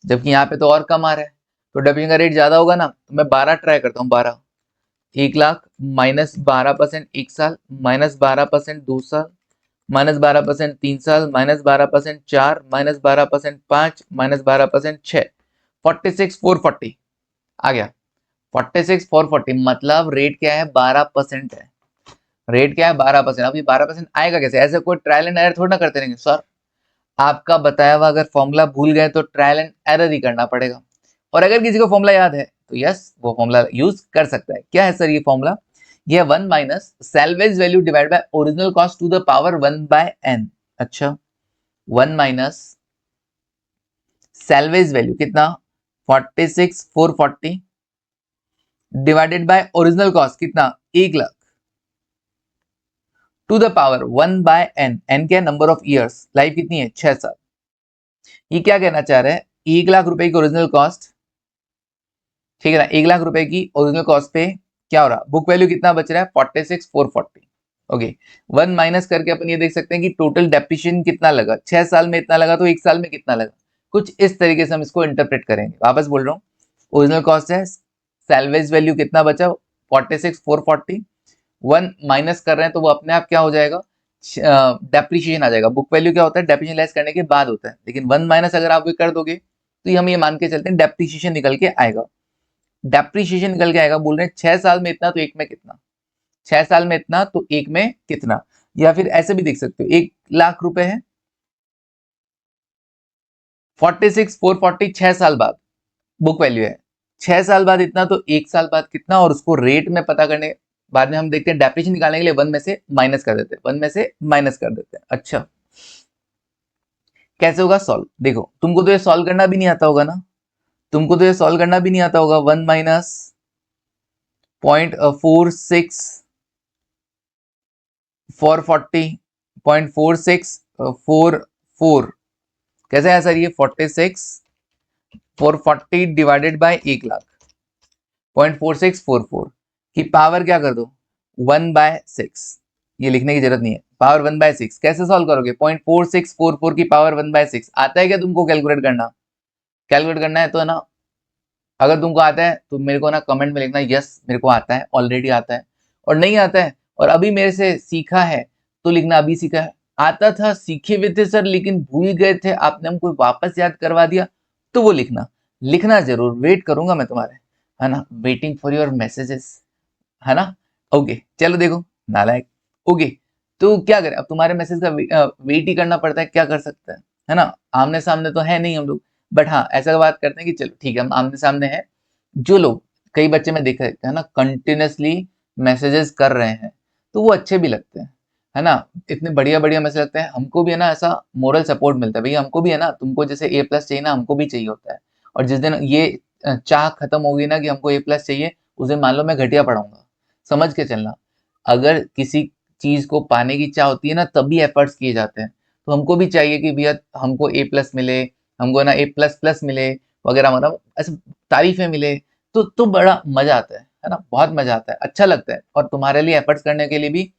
जबकि यहाँ पे तो और कम आ रहा है, तो डेप्रिसिएशन का रेट ज्यादा होगा ना। तो मैं 12 ट्राई करता हूँ। 12 1 लाख -12% 1 साल, -12% 2 साल, -12% 3 साल, -12% 4, -12% 5, -12% 6, 46,440 आ गया। 46,440 मतलब रेट क्या है 12% है। रेट क्या है 12%। अब ये 12% आएगा कैसे? ऐसे कोई ट्रायल एंड एरर थोड़ा ना करते रहेंगे सर। आपका बताया हुआ अगर फॉर्मूला भूल गए तो ट्रायल एंड एरर ही करना पड़ेगा। और अगर किसी को फॉर्मूला याद है तो यस वो फॉर्मूला यूज कर सकता है। क्या है सर ये फॉर्मूला? ये 1 minus salvage value divide by original cost to the power 1 by N. अच्छा 1 माइनस सैल्वेज वैल्यू कितना 46,440 डिवाइडेड बाय ओरिजिनल कॉस्ट कितना 1 lakh to the power 1 by N. N क्या नंबर ऑफ ईयर्स, लाइफ कितनी है 6 साल। ये क्या कहना चाह रहे हैं 1 लाख रुपए की ओरिजिनल कॉस्ट, ठीक है ना। 1 लाख रुपए की ओरिजिनल कॉस्ट पे क्या हो रहा बुक वैल्यू कितना बच रहा है 46,440। ओके 1 माइनस करके अपन ये देख सकते हैं कि टोटल डेप्रिसिएशन कितना लगा 6 साल में इतना लगा, तो 1 साल में कितना लगा। कुछ इस तरीके से हम इसको इंटरप्रेट करेंगे। वापस बोल रहा हूँ ओरिजिनल कॉस्ट है, सैल्वेज वैल्यू कितना बचा 46,440, 1 माइनस कर रहे हैं तो वो अपने आप क्या हो जाएगा डेप्रिसिएशन आ जाएगा। बुक वैल्यू क्या होता है डेप्रिसिएशन लेस करने के बाद होता है, लेकिन 1 माइनस अगर आप भी कर दोगे तो हम ये मान के चलते हैं डेप्रिसिएशन निकल के आएगा। डेप्रिसिएशन निकल के आएगा, बोल रहे हैं 6 साल में इतना तो 1 में कितना, 6 साल में इतना तो 1 में कितना। या फिर ऐसे भी देख सकते हो 1 लाख रुपए है 46,440 6 साल बाद बुक वैल्यू है, 6 साल बाद इतना तो 1 साल बाद कितना, और उसको रेट में पता करने बाद में हम देखते हैं डेप्रिसिएशन निकालने के लिए 1 में से माइनस कर देते हैं, 1 में से माइनस कर देते हैं। अच्छा कैसे होगा सॉल्व? देखो तुमको तो ये सॉल्व करना भी नहीं आता होगा ना, तुमको तो ये सॉल्व करना भी नहीं आता होगा। 1 माइनस 0.4644 कैसे है सर ये 46,440 डिवाइडेड बाय 1 लाख 0.4644 की पावर क्या कर दो 1/6। ये लिखने की जरूरत नहीं है, पावर 1/6 कैसे सॉल्व करोगे 0.4644 की पावर 1/6 आता है क्या तुमको कैलकुलेट करना? कैलकुलेट करना है तो है ना। अगर तुमको आता है तो मेरे को ना कमेंट में लिखना यस मेरे को आता है, ऑलरेडी आता है। और नहीं आता है और अभी मेरे से सीखा है तो लिखना अभी सीखा है। आता था सीखे हुए थे सर लेकिन भूल गए थे, आपने हमको वापस याद करवा दिया, तो वो लिखना। लिखना जरूर, वेट करूंगा मैं तुम्हारे, है ना। वेटिंग फॉर योर मैसेजेस, है ना। ओके चलो देखो नालायक। ओके तो क्या करें, अब तुम्हारे मैसेज का वेट ही करना पड़ता है, क्या कर सकते हैं, है ना। आमने सामने तो है नहीं हम लोग, बट हाँ ऐसा बात करते हैं कि चलो ठीक है हम आमने सामने है। जो लोग कई बच्चे में देख रहे हैं ना कंटिन्यूसली मैसेजेस कर रहे हैं तो वो अच्छे भी लगते हैं, है ना। इतने बढ़िया बढ़िया मैसेज लगते हैं, हमको भी है ना ऐसा मोरल सपोर्ट मिलता है भैया, हमको भी है ना, तुमको जैसे A+ चाहिए ना हमको भी चाहिए होता है। और जिस दिन ये चाह खत्म होगी ना कि हमको A+ चाहिए, उस दिन मान लो मैं घटिया पढ़ाऊंगा। समझ के चलना, अगर किसी चीज को पाने की चाह होती है ना तभी एफर्ट्स किए जाते हैं। तो हमको भी चाहिए कि भैया हमको A+ मिले, हमको ना A++ मिले वगैरह वगैरह, ऐसे तारीफें मिले तो बड़ा मजा आता है ना, बहुत मजा आता है, अच्छा लगता है। और तुम्हारे लिए एफर्ट्स करने के लिए भी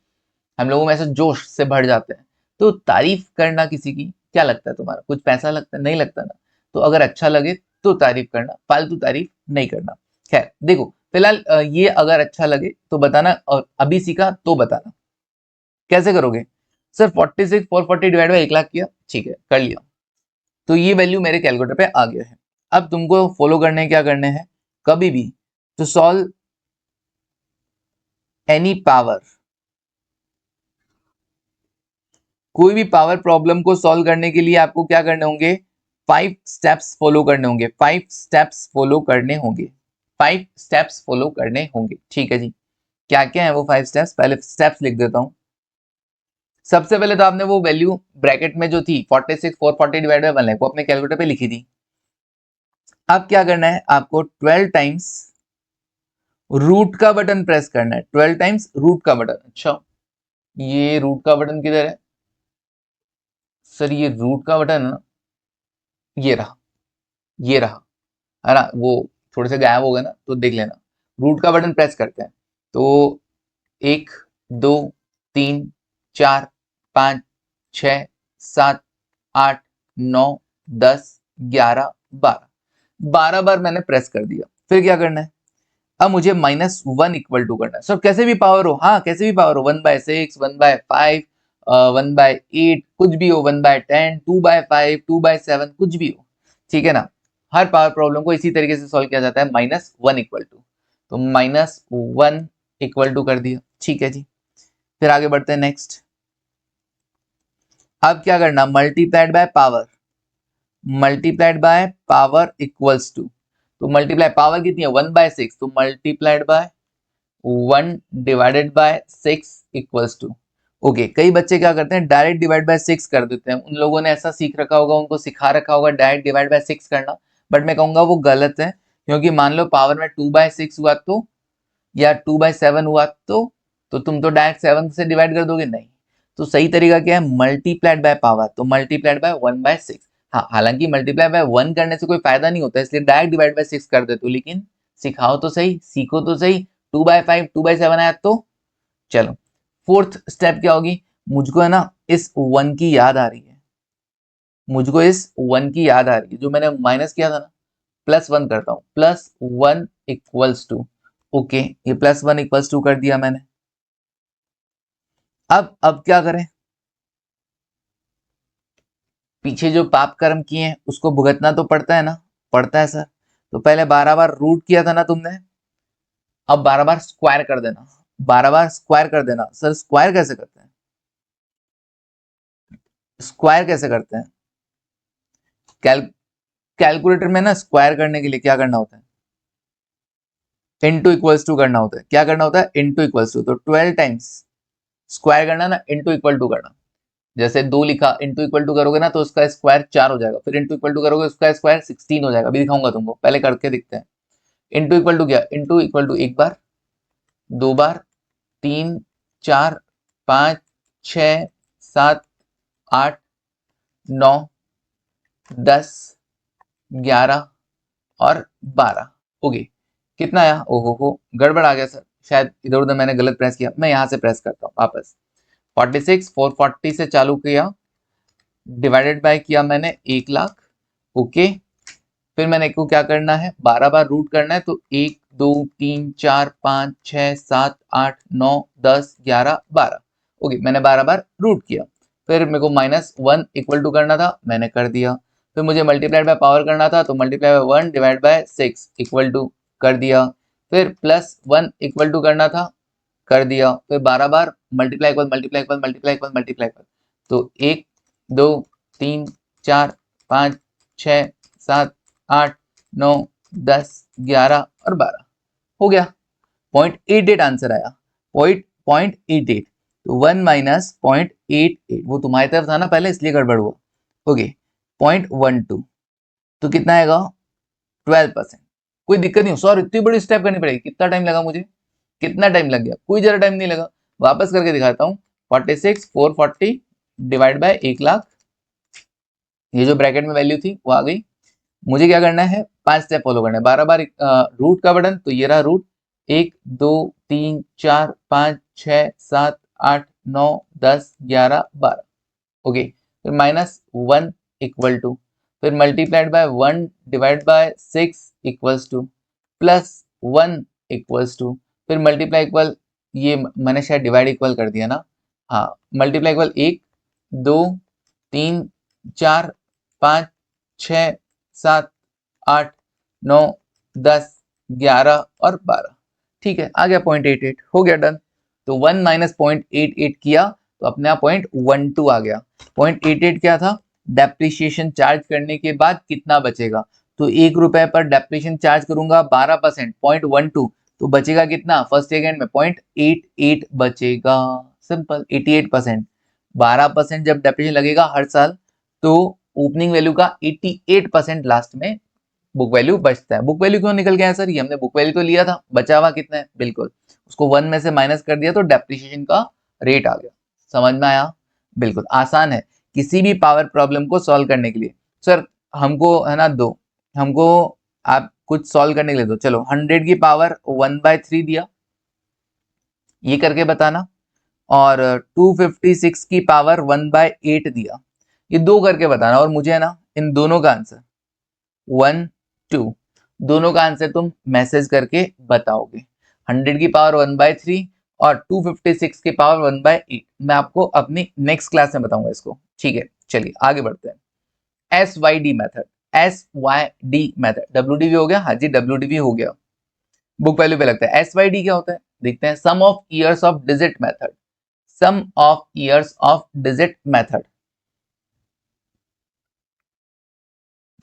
हम लोगों में ऐसे जोश से भर जाते हैं। तो तारीफ करना किसी की क्या लगता है तुम्हारा, कुछ पैसा लगता है? नहीं लगता ना। तो अगर अच्छा लगे तो तारीफ करना, फालतू तारीफ नहीं करना। खैर देखो फिलहाल ये अगर अच्छा लगे तो बताना, और अभी सीखा तो बताना कैसे करोगे। सर 46,440 डिवाइड बाई 1 लाख किया, ठीक है कर लिया, तो ये वैल्यू मेरे कैलकुलेटर पे आ गया है। अब तुमको फॉलो करने क्या करने हैं, कभी भी तो सॉल्व एनी पावर, कोई भी पावर प्रॉब्लम को सॉल्व करने के लिए आपको क्या करने होंगे 5 स्टेप्स फॉलो करने होंगे, 5 स्टेप्स फॉलो करने होंगे, 5 स्टेप्स फॉलो करने होंगे। ठीक है जी, क्या क्या है वो 5 स्टेप्स, पहले स्टेप्स लिख देता हूं। सबसे पहले तो आपने वो वैल्यू ब्रैकेट में जो थी 46,440 डिवाइड बाय 1 लाख वो अपने कैलकुलेटर पे लिखी थी। अब क्या करना है आपको 12 टाइम्स रूट का बटन प्रेस करना है, 12 टाइम्स रूट का बटन। अच्छा ये रूट का बटन किधर है सर, ये रूट का बटन है ना, ये रहा, ये रहा। है ना, वो थोड़े से गायब हो गए ना, तो देख लेना। रूट का बटन प्रेस करते हैं तो 1 2 3 4 5 6 7 8 9 10 11 12 12 बार मैंने प्रेस कर दिया। फिर क्या करना है, अब मुझे -1 इक्वल टू करना है। सर कैसे भी पावर हो, हाँ कैसे भी पावर हो, 1/6 1/5 1/8 कुछ भी हो, 1/10 2/5 2/7 कुछ भी हो, ठीक है ना। हर पावर प्रॉब्लम को इसी तरीके से सॉल्व किया जाता है, -1 इक्वल टू। तो -1 इक्वल टू कर दिया, ठीक है जी। फिर आगे बढ़ते हैं नेक्स्ट। अब क्या करना, multiplied by power, multiplied by power equals to, तो मल्टीप्लाई पावर कितनी है 1/6, तो multiplied by 1 divided by 6 equals to. Okay, कई बच्चे क्या करते हैं डायरेक्ट डिवाइड बाय 6 कर देते हैं, उन लोगों ने ऐसा सीख रखा होगा, उनको सिखा रखा होगा डायरेक्ट डिवाइड बाय 6 करना, बट मैं कहूंगा वो गलत है। क्योंकि मान लो पावर में 2/6 हुआ तो, या 2/7 हुआ तो तुम तो डायरेक्ट 7 से डिवाइड कर दोगे, नहीं। तो सही तरीका क्या है, मल्टीप्लाइड बाय पावर, तो मल्टीप्लाइड बाय 1/6। हाँ, हालांकि मल्टीप्लाई बाय 1 करने से कोई फायदा नहीं होता, इसलिए डायरेक्ट डिवाइड बाय 6 कर देते हो, लेकिन सिखाओ तो सही, सीखो तो सही। 2/5 2/7 आया तो चलो। फोर्थ स्टेप क्या होगी, मुझको है ना इस 1 की याद आ रही है, मुझको इस 1 की याद आ रही है, जो मैंने माइनस किया था ना, +1 करता हूं, +1 इक्वल्स टू। ओके, ये +1 इक्वल्स टू कर दिया मैंने। अब क्या करें, पीछे जो पाप कर्म किए हैं उसको भुगतना तो पड़ता है ना, पड़ता है सर। तो पहले 12 बार रूट किया था ना तुमने, अब 12 बार स्क्वायर कर देना, 12 बार स्क्वायर कर देना। सर स्क्वायर कैसे करते हैं, स्क्वायर कैसे करते हैं, कैल कैलकुलेटर में ना स्क्वायर करने के लिए क्या करना होता है, इनटू इक्वल्स टू करना होता है। क्या करना होता है, इनटू इक्वल्स टू, तो 12 टाइम्स स्क्वायर करना ना, इनटू इक्वल टू करना। जैसे 2 लिखा, इनटू इक्वल टू करोगे ना तो उसका स्क्वायर 4 हो जाएगा, फिर इनटू इक्वल टू करोगे उसका स्क्वायर 16 हो जाएगा। अभी दिखाऊंगा तुमको, पहले करके दिखते हैं। इनटू इक्वल टू क्या, इनटू इक्वल टू एक बार, दो बार, 3 4 5 6 7 8 9 10 11 और 12। ओके, कितना आया, ओहो हो गड़बड़ आ गया सर, शायद इधर उधर मैंने गलत प्रेस किया, मैं यहां से प्रेस करता हूँ वापस। 46 440 से चालू किया, डिवाइडेड बाय किया मैंने 1,00,000। ओके, फिर मैंने को क्या करना है, 12 बार रूट करना है, तो 1 2 3 4 5 6 7 8 9 10 11 12। ओके, मैंने 12 बार रूट किया। फिर मेरे को -1 इक्वल टू करना था, मैंने कर दिया। फिर मुझे मल्टीप्लाइड बाय पावर करना था, तो multiply by 1 divide by 6 equal to कर दिया। फिर +1 इक्वल टू करना था, कर दिया। फिर 12 बार multiply equal multiply equal multiply equal multiply equal, तो 1 2 3 4 5 6 7 8 9 10 11 और 12 हो गया। 0.88 आंसर आया, 0.88। तो 1 माइनस 0.88, वो तुम्हारी तरफ था ना पहले इसलिए गड़बड़ हुआ। ओके, 0.12, तो कितना आएगा 12%। कोई दिक्कत नहीं हो सर, इतनी बड़ी स्टेप करनी पड़ेगी, कितना टाइम लगा मुझे, कितना टाइम लग गया, कोई जरा टाइम नहीं लगा। वापस करके दिखाता हूँ, 46 440 डिवाइड बाय 1,00,000, ये जो ब्रैकेट में वैल्यू थी वो आ गई। मुझे क्या करना है, 5 स्टेप फॉलो करना है। 12 बार रूट का बटन, तो ये रहा रूट, 1 2 3 4 5 6 7 8 9 10 11 12। ओके, फिर -1 इक्वल टू, फिर multiplied by 1 divide by 6 equals to, +1 equals to, फिर मल्टीप्लाई इक्वल, ये मैंने शायद डिवाइड इक्वल कर दिया ना, हाँ, मल्टीप्लाई इक्वल 1 2 3 4 5 6 7 8 9 10 11 और 12। ठीक है, आ गया 0.88, हो गया डन। तो 1 माइनस 0.88 किया तो अपने आप 0.12 आ गया। 0.88 क्या था, डेप्रिसिएशन चार्ज करने के बाद कितना बचेगा, तो 1 रुपए पर डेप्रिसिएशन चार्ज करूंगा 12%, 0.12, तो बचेगा कितना, फर्स्ट सेकेंड में 0.88 बचेगा, सिंपल 88%। 12% जब डेप्रिसिएशन लगेगा हर साल, तो ओपनिंग वैल्यू का 88% लास्ट में बुक वैल्यू बचता है। बुक वैल्यू क्यों निकल गया है सर, ये हमने बुक वैल्यू तो लिया था, बचा हुआ कितना है, बिल्कुल उसको 1 में से माइनस कर दिया तो डेप्रिसिएशन का रेट आ गया। समझ में आया, बिल्कुल आसान है किसी भी पावर प्रॉब्लम को सॉल्व करने के लिए। सर हमको है ना दो, हमको आप कुछ सॉल्व करने के लिए दो। चलो 100 की पावर 1/3 दिया, ये करके बताना, और 256 की पावर 1/8 दिया, ये दो करके बताना, और मुझे है ना इन दोनों का आंसर 1 2 दोनों का आंसर तुम मैसेज करके बताओगे। 100 की पावर 1/3 और 256 की पावर 1/8 मैं आपको अपनी नेक्स्ट क्लास में बताऊंगा इसको। ठीक है, चलिए आगे बढ़ते हैं। SYD method, SYD method, WDV हो गया, हाँ जी WDV हो गया, बुक वैल्यू पे लगता है। SYD क्या होता है देखते हैं। Sum of years of digit method, sum of years of digit method,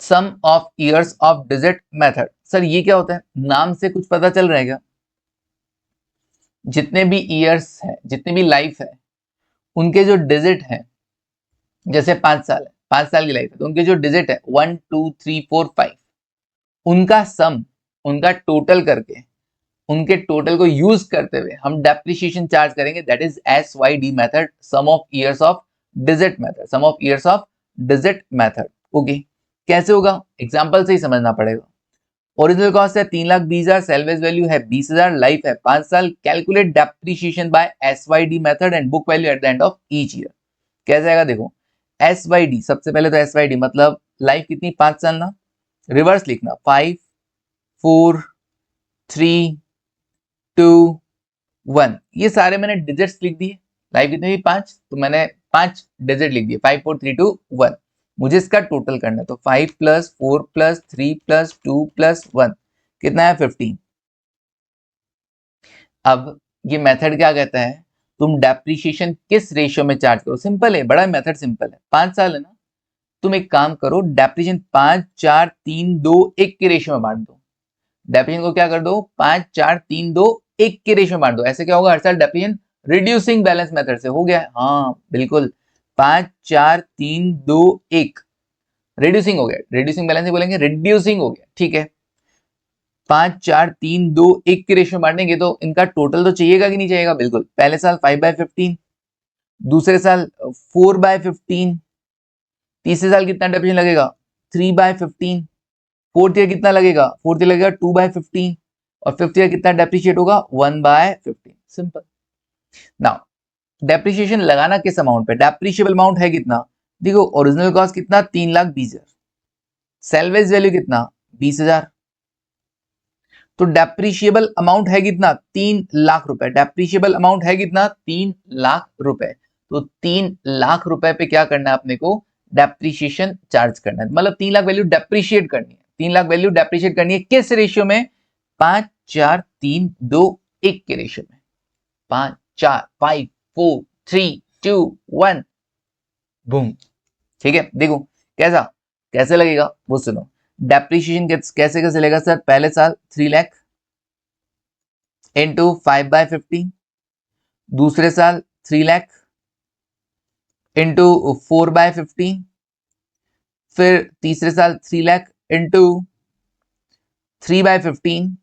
sum of years of digit method. Sir ये क्या होता है, नाम से कुछ पता चल रहा है क्या? जितने भी ईयर्स हैं, जितनी भी लाइफ है, उनके जो डिजिट हैं, जैसे 5 साल है, 5 साल की लाइफ है, तो उनके जो डिजिट है 1 2 3 4 5, उनका सम, उनका टोटल करके, उनके टोटल को यूज करते हुए हम डेप्रिसिएशन चार्ज करेंगे। That is SYD method, sum of years of digit method, sum of years of digit method. Okay, कैसे होगा एग्जांपल से ही समझना पड़ेगा। ओरिजिनल कॉस्ट है 3,20,000, सेल्वेज वैल्यू है 20,000, लाइफ है 5 साल, calculate depreciation by SYD method and book value at the end of each year. कैसे आएगा देखो, SYD सबसे पहले तो SYD मतलब लाइफ कितनी, 5 साल ना, रिवर्स लिखना 5 4 3 2 1, ये सारे मैंने डिजिट्स लिख दिए। लाइफ कितनी थी 5, तो मैंने 5 डिजिट लिख दिए, 5 4 3 2 1। मुझे इसका टोटल करना है, तो 5 + 4 + 3 + 2 + 1 कितना है 15। अब ये मेथड क्या कहता है, तुम डेप्रिसिएशन किस रेशियो में चार्ज करो। सिंपल है, बड़ा मेथड सिंपल है। 5 साल है ना, तुम एक काम करो, डेप्रिसिएशन 5 4 3 2 1 के रेशियो में बांट दो। डेप्रिसिएशन को क्या कर दो, 5 4 3 2 1 के रेशियो में बांट दो। ऐसे क्या होगा, हर साल डेप्रिसिएशन रिड्यूसिंग बैलेंस मेथड से हो गया। हाँ बिल्कुल, 5 4 3 2 1 रिड्यूसिंग हो गया, रिड्यूसिंग बैलेंस ही बोलेंगे, रिड्यूसिंग हो गया। ठीक है, 5 4 3 2 1 के रेशियो में बांटेंगे तो इनका टोटल तो चाहिएगा कि नहीं चाहिएगा, बिल्कुल। पहले साल 5/15, दूसरे साल 4/15, तीसरे साल कितना डेप्रिसिएशन लगेगा 3/15, फोर्थ ईयर कितना लगेगा, फोर्थ ईयर लगेगा 2/15, और फिफ्थ ईयर कितना डेप्रिशिएट होगा 1/15। सिंपल। नाउ डेप्रिशिएशन लगाना किस अमाउंट पे, डेप्रिशिएबल अमाउंट है कितना, देखो ओरिजिनल कॉस्ट कितना 3,20,000, सेल्वेज वैल्यू कितना 20,000, तो डेप्रिशिएबल अमाउंट है कितना 3 लाख रुपए, डेप्रिशिएबल अमाउंट है कितना 3 लाख रुपए। तो 3 लाख रुपए पे क्या करना है अपने को, डेप्रिशिएशन चार्ज करना है, मतलब 3 लाख वैल्यू डेप्रिशिएट करनी है। 3 लाख वैल्यू डेप्रिशिएट करनी है किस रेशियो में, 5 4 3 2 1 के रेशियो में। 5 4 5 4 3 2 1 बूम। ठीक है, देखो कैसा, कैसे लगेगा वो सुनो। डेप्रिशिएशन कैसे कैसे लेगा सर, पहले साल 3 लाख इंटू 5/15, दूसरे साल 3 लाख इंटू 4/15, फिर तीसरे साल 3 लाख इंटू 3/15,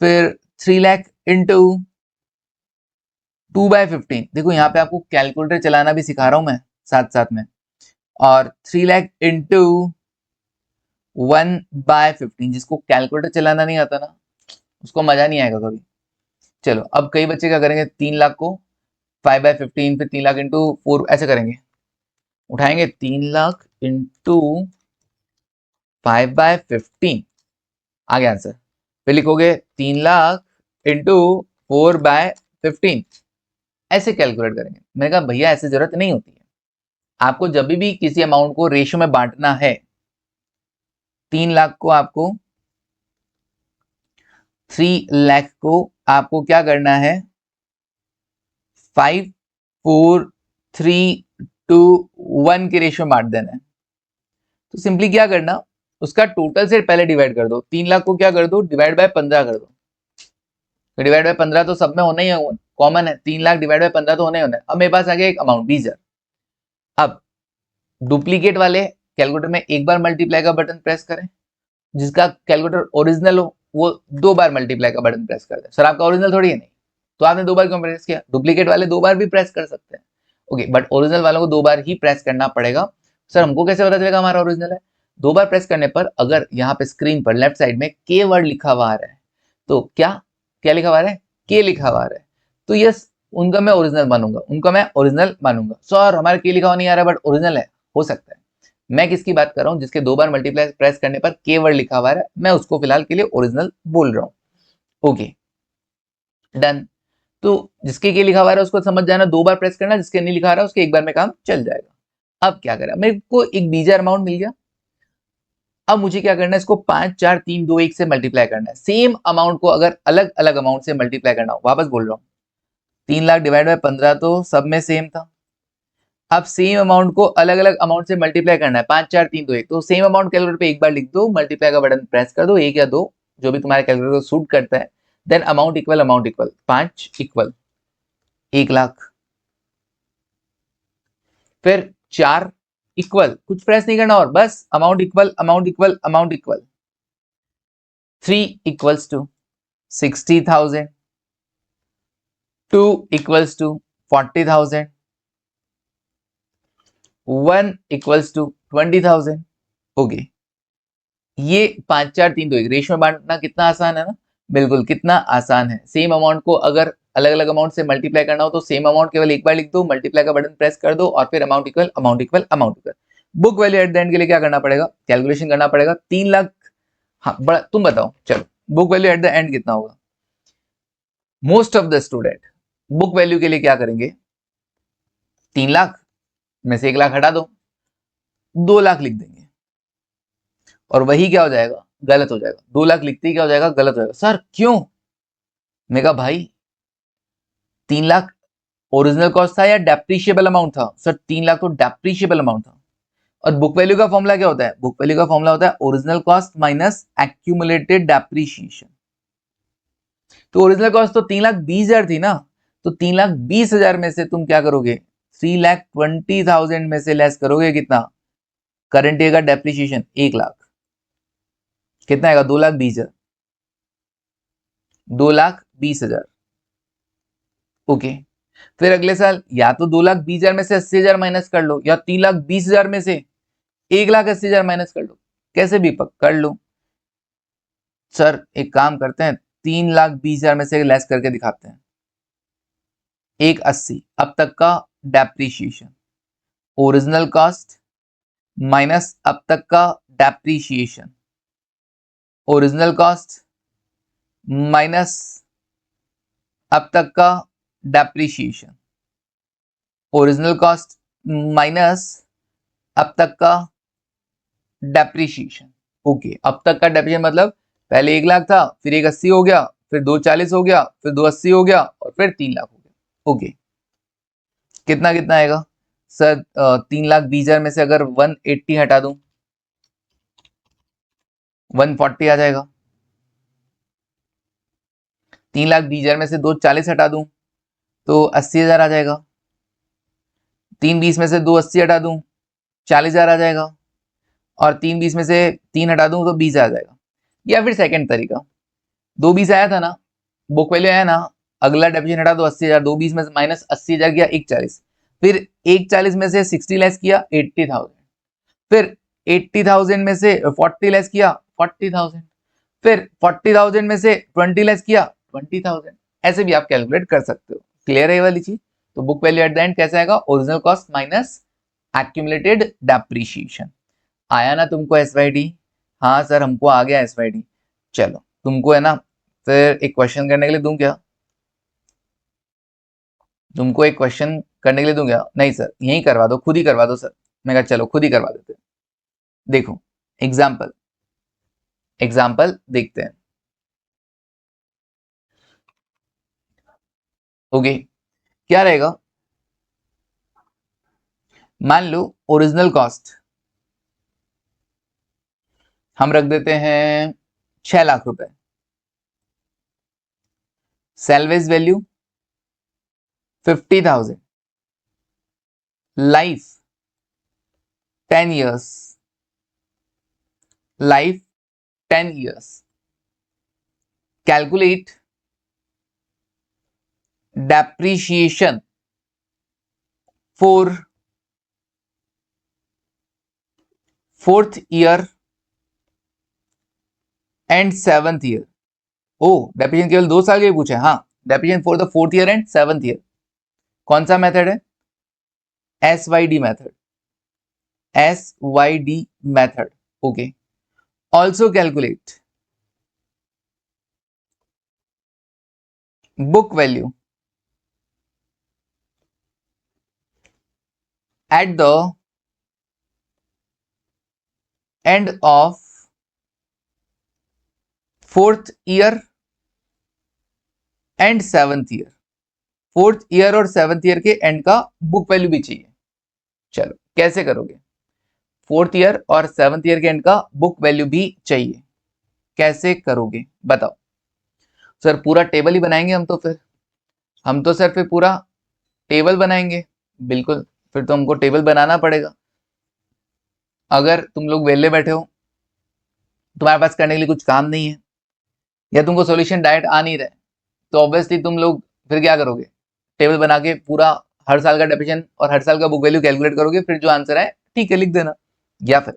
फिर 3 लाख इंटू 2/15। देखो यहाँ पे आपको कैलकुलेटर चलाना भी सिखा रहा हूं मैं साथ साथ में, और 3 लाख इंटू 1/15। जिसको कैलकुलेटर चलाना नहीं आता ना, उसको मजा नहीं आएगा कभी। चलो अब कई बच्चे क्या करेंगे, 3 लाख को 5/15, फिर 3 लाख इंटू 4 ऐसे करेंगे, उठाएंगे 3 लाख इंटू 5/15, आ गया आंसर। फिर लिखोगे 3 लाख इंटू 4/15, ऐसे कैलकुलेट करेंगे। मैंने कहा भैया ऐसे जरूरत नहीं होती है, आपको जब भी किसी अमाउंट को रेशियो में बांटना है, 3 लाख को आपको 3 लाख को आपको क्या करना है, 5 4 3 2 1 के रेशियो में बांट देना है। तो सिंपली क्या करना, उसका टोटल से पहले डिवाइड कर दो। 3 लाख को क्या कर दो, डिवाइड बाय 15 कर दो। तो डिवाइड बाय 15 तो सब में होना ही है, कॉमन है, 3 लाख डिवाइड बाय 15 तो होना ही होना है। अब मेरे पास आ गया एक अमाउंट 20,000। अब डुप्लीकेट वाले कैलकुलेटर में एक बार मल्टीप्लाई का बटन प्रेस करें, जिसका कैलकुलेटर ओरिजिनल हो वो 2 बार मल्टीप्लाई का बटन प्रेस कर दे। सर आपका ओरिजिनल थोड़ी है, नहीं तो आपने 2 बार क्यों प्रेस किया, डुप्लीकेट वाले 2 बार भी प्रेस कर सकते हैं, ओके, बट ओरिजिनल वालों को 2 बार ही प्रेस करना पड़ेगा। सर हमको कैसे पता चलेगा हमारा ओरिजिनल है, दो बार प्रेस करने पर अगर यहाँ पे स्क्रीन पर लेफ्ट साइड में के वर्ड लिखा हुआ आ रहा है तो क्या क्या लिखा हुआ आ रहा है, के लिखा हुआ आ रहा है, तो यस उनका मैं ओरिजिनल मानूंगा, उनका मैं ओरिजिनल मानूंगा। सर हमारे के लिखा हुआ नहीं आ रहा बट ओरिजिनल है, हो सकता है। मैं किसकी बात कर रहा हूँ, जिसके दो बार मल्टीप्लाई प्रेस करने पर के वर्ड लिखा हुआ है, मैं उसको फिलहाल के लिए ओरिजिनल बोल रहा हूँ। Okay done. तो जिसके के लिखा हुआ है उसको समझ जाना, दो बार प्रेस करना, जिसके नहीं लिखा रहा उसके एक बार में काम चल जाएगा। अब क्या करें, मेरे को एक बीजा अमाउंट मिल गया, अब मुझे क्या करना है, इसको 5 4 3 2 1 से मल्टीप्लाई करना है। सेम अमाउंट को अगर अलग अलग अमाउंट से मल्टीप्लाई करना हो, वापस बोल रहा हूँ, 3 लाख डिवाइड बाय 15 तो सब में सेम था। अब सेम अमाउंट को अलग अलग अमाउंट से मल्टीप्लाई करना है, 5 4 3 2 1, तो सेम अमाउंट कैलकुलेटर पे एक बार लिख दो, मल्टीप्लाई का बटन प्रेस कर दो, एक या दो जो भी तुम्हारे कैलकुलेटर को सूट करता है, then amount equal 5 equal 1 lakh, फिर 4 इक्वल, कुछ प्रेस नहीं करना और बस amount equal 3 equals to 60,000, 2 equals to 40,000, 1 equals to 20,000। Okay, ये 5 4 3 2 1 रेशियो में बांटना कितना आसान है ना, बिल्कुल कितना आसान है। सेम अमाउंट को अगर अलग अलग अमाउंट से मल्टीप्लाई करना हो तो सेम अमाउंट केवल एक बार लिख दो, मल्टीप्लाई का बटन प्रेस कर दो और फिर amount equal. Book value at the and के लिए क्या करना पड़ेगा, कैलकुलेशन करना पड़ेगा। 3 लाख, हाँ बड़ा तुम बताओ, चलो book value at the and कितना होगा। Most of the student book value के लिए क्या करेंगे, 3 लाख में से 1 लाख हटा दो, 2 लाख लिख देंगे और वही क्या हो जाएगा, गलत हो जाएगा। 2 लाख लिखते ही क्या हो जाएगा, गलत हो जाएगा। सर क्यों, मैं कहा भाई 3 लाख ओरिजिनल कॉस्ट था या डेप्रीशिएबल अमाउंट था, सर 3 लाख तो डेप्रीशिएबल अमाउंट था। और बुक वैल्यू का फॉर्मूला क्या होता है, बुक वैल्यू का फॉर्मूला होता है original cost minus accumulated depreciation. तो ओरिजिनल कॉस्ट तो 3,20,000 थी ना, तो 3,20,000 में से तुम क्या करोगे, 3,20,000 में से लेस करोगे कितना, करंट ईयर का डेप्रीशिएशन 1 लाख, कितना आएगा 2,20,000, 2,20,000। ओके, फिर अगले साल या तो 2,20,000 में से 80,000 माइनस कर लो, या 3,20,000 में से 1,80,000 माइनस कर लो, कैसे भी कर लो। सर एक काम करते हैं, 3,20,000 में से लेस करके दिखाते हैं, 1,80 अब तक का डेप्रीशिएशन, ओरिजिनल कॉस्ट माइनस अब तक का डेप्रीशिएशन, ओरिजिनल कॉस्ट माइनस अब तक का डेप्रीशिएशन, ओरिजिनल कॉस्ट माइनस अब तक का डेप्रीशिएशन। ओके, अब तक का डेप्रीशिएशन मतलब पहले 1 लाख था, फिर 1,80 हो गया, फिर 2,40 हो गया, फिर 2,80 हो गया और फिर 3 लाख हो गया। ओके, कितना कितना आएगा सर, 3,20,000 में से अगर 180 हटा दूं 140 आ जाएगा, 3,20,000 में से 2,40 हटा दूं तो 80,000 आ जाएगा, 3,20 में से 2,80 हटा दूं 40,000 आ जाएगा, और 3,20 में से 3 हटा दूं तो 20 आ जाएगा। या फिर सेकंड तरीका, 2,20 आया था ना, बुक वैल्यू आया ना, अगला डेप्रीशिएशन हटा दो 80,000, 2,20 में से माइनस 80,000 किया 1,40, फिर 1,40 में से 60 लेस किया 80,000, फिर 80,000 में से 40 लेस किया 40,000, फिर 40,000 में से 20 लेस किया 20,000। ऐसे भी आप कैलकुलेट कर सकते हो। क्लियर है ये वाली चीज। तो book value at the and कैसे आएगा, original cost minus accumulated depreciation. आया ना तुमको एसवाईडी, हाँ सर हमको आ गया एसवाईडी। चलो तुमको है ना, फिर एक क्वेश्चन करने के लिए दूं क्या, तुमको एक क्वेश्चन करने के लिए दूं क्या, नहीं सर यही करवा दो, खुद ही करवा दो सर। मैं कहा चलो खुद ही करवा देते। देखो एग्जाम्पल, एग्जाम्पल देखते हैं। ओके, क्या रहेगा, मान लो ओरिजिनल कॉस्ट हम रख देते हैं 6 लाख रुपए, salvage value 50,000, life 10 years, life 10 years, calculate depreciation 4th year and 7th year. ओ, डेप्रिसिएशन केवल 2 साल के लिए पूछा है। हाँ, depreciation for the 4th year and 7th year. कौन सा मेथड है? SYD method, SYD method. Okay, also calculate book value at the end of 4th year and 7th year. 4th year और 7th ईयर के एंड का बुक वैल्यू भी चाहिए। चलो कैसे करोगे? 4th ईयर और 7th ईयर के एंड का बुक वैल्यू भी चाहिए, कैसे करोगे बताओ? सर पूरा टेबल ही बनाएंगे हम तो सर फिर पूरा टेबल बनाएंगे। बिल्कुल, फिर तो हमको टेबल बनाना पड़ेगा। अगर तुम लोग वेले बैठे हो, तुम्हारे पास करने के लिए कुछ काम नहीं है, या तुमको सॉल्यूशन डायरेक्ट आ नहीं रहा है, तो ऑब्वियसली तुम लोग फिर क्या करोगे? टेबल बना के पूरा हर साल का डेप्रिसिएशन और हर साल का बुक वैल्यू कैलकुलेट करोगे, फिर जो आंसर है ठीक है लिख देना। या फिर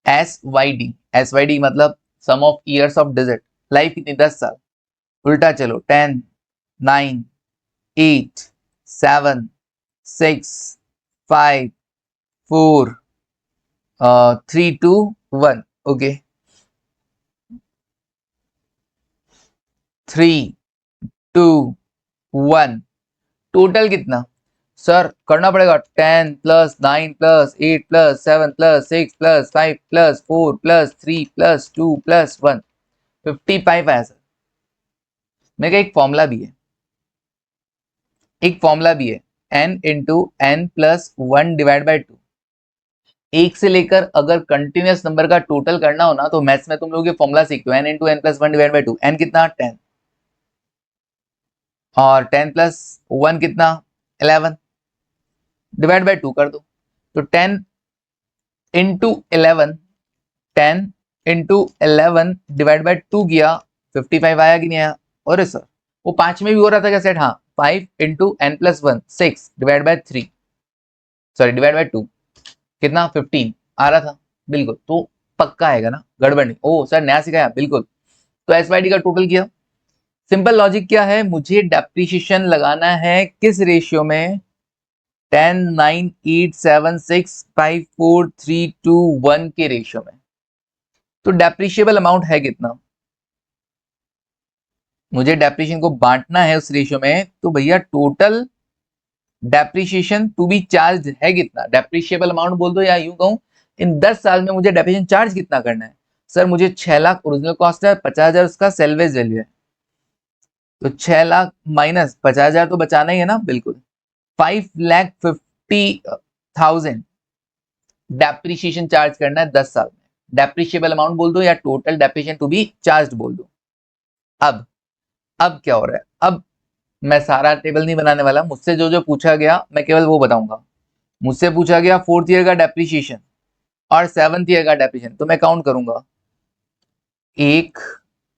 SYD मतलब sum of years of digit. Life कितनी? 10 साल। उल्टा चलो, 10, 9, 8, 7, 6, 5, 4, 3, 2, 1। ओके, 3, 2, 1। टोटल कितना? सर करना पड़ेगा 10 plus 9 plus 8 plus 7 plus 6 plus 5 plus 4 plus 3 plus 2 plus 1, 55 आया सर। मेरे एक फॉर्मूला भी है, n into N plus 1 divide by 2। एक से लेकर अगर कंटिन्यूअस नंबर का टोटल करना हो ना, तो मैथ्स में तुम लोग ये फॉर्मूला सीखते हो, n into N plus 1 divide by 2। n कितना? 10, और 10 प्लस 1 कितना? 11, डिवाइड बाई 2 कर दो, तो 10 इंटू 11, 10 इंटू 11 डिवाइड बाई 2 किया, 55 आया कि नहीं आया? अरे सर वो 5 में भी हो रहा था क्या सेट? हाँ, 5 into N plus 1, 6 divide by 3, sorry divide by 2, कितना? 15 आ रहा था। बिल्कुल, तो पक्का आएगा ना, गड़बड़ नहीं। ओ सर नया सिखाया, बिल्कुल। तो SYD का टोटल किया। सिंपल लॉजिक क्या है? मुझे डेप्रिसिएशन लगाना है किस रेशियो में? 10, 9, 8, 7, 6, 5, 4, 3, 2, 1 के रेशियो में। तो डेप्रिशिएबल अमाउंट है कितना? मुझे डेप्रिसिएशन को बांटना है उस रेशियो में, तो भैया total depreciation to be charge है कितना? डेप्रिशिएबल अमाउंट बोल दो, या यूं कहूं इन 10 साल में मुझे डेप्रिसिएशन चार्ज कितना करना है? सर मुझे 6 लाख ओरिजिनल कॉस्ट है, 50,000 उसका सेल्वेज वैल्यू है, तो 6 लाख माइनस 50,000 तो बचाना ही है ना। बिल्कुल, 5,50,000 डेप्रिसिएशन चार्ज करना है 10 साल में। डेप्रिशिएबल अमाउंट बोल दो, या total depreciation to be charge बोल दो। अब क्या हो रहा है? अब मैं सारा टेबल नहीं बनाने वाला, मुझसे जो जो पूछा गया मैं केवल वो बताऊंगा। मुझसे पूछा गया 4th ईयर का डेप्रिसिएशन और 7th ईयर का डेप्रिसिएशन, तो मैं काउंट करूंगा 1,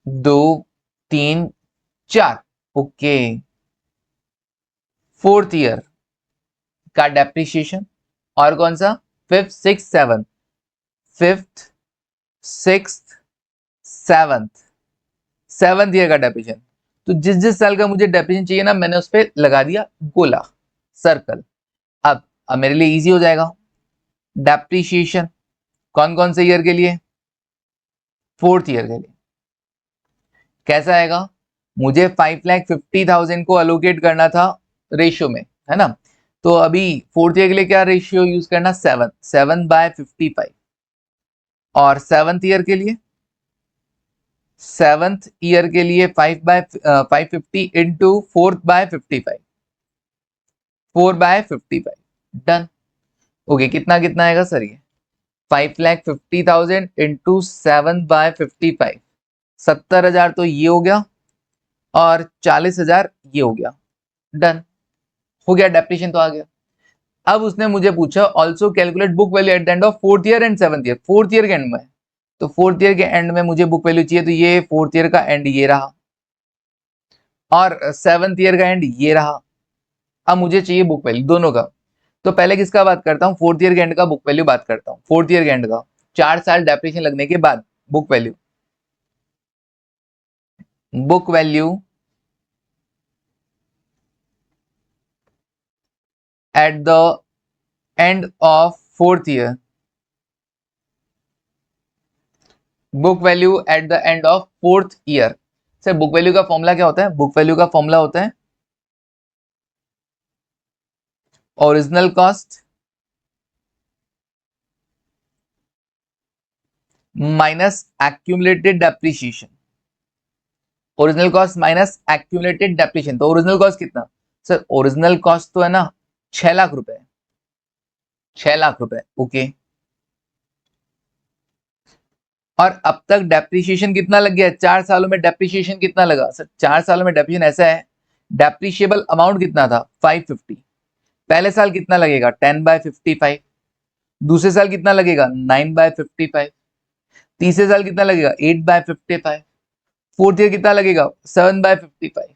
2, 3, 4। ओके, 4th ईयर का डेप्रिसिएशन और कौन सा? 5th, 6th, 7th, 5th, 6th, 7th, 7th year का डेप्रिसिएशन। तो जिस साल का मुझे डेप्रिसिएशन चाहिए ना, मैंने उस पर लगा दिया गोला, सर्कल। अब मेरे लिए इजी हो जाएगा। डेप्रिसिएशन कौन कौन से ईयर के लिए? 4th ईयर के लिए। कैसा आएगा? मुझे 5,50,000 को अलोकेट करना था रेशियो में, है ना। तो अभी 4th ईयर के लिए क्या रेशियो यूज करना? 7/55। और 7th ईयर के लिए 550 इंटू 4/55, 4/55। डन। ओके, कितना कितना आएगा सर? ये 5,50,000 इंटू 7/55, 70,000 तो ये हो गया, और 40,000 ये हो गया। डन हो गया, डेप्रिसिएशन तो आ गया। अब उसने मुझे पूछा also calculate book value at the end of 4th year and 7th year. 4th year के एंड में, तो 4th ईयर के एंड में मुझे बुक वैल्यू चाहिए, तो ये 4th ईयर का एंड ये रहा, और 7th ईयर का एंड ये रहा। अब मुझे चाहिए बुक वैल्यू दोनों का। तो पहले किसका बात करता हूँ, फोर्थ ईयर के एंड का बुक वैल्यू बात करता हूँ। फोर्थ ईयर के एंड का 4 साल डेप्रिसिएशन लगने के बाद book value at the end of fourth year, book value at the end of fourth year. Sir book value का फॉर्मूला क्या होता है, बुक वैल्यू का फॉर्मूला होता है original cost minus accumulated depreciation. Original cost minus accumulated depreciation, तो ओरिजिनल कॉस्ट कितना, सर ओरिजिनल कॉस्ट तो है ना 6 लाख रुपए, 6 लाख रुपए, ओके। और अब तक डेप्रिसिएशन कितना लग गया, 4 सालों में डेप्रिसिएशन कितना लगा, सर 4 सालों में डेप्रिसिएशन ऐसा है, डेप्रिशिएबल अमाउंट कितना था 550, पहले साल कितना लगेगा 10/55, दूसरे साल कितना लगेगा 9/55, तीसरे साल कितना लगेगा 8/55, फोर्थ ईयर कितना लगेगा 7/55।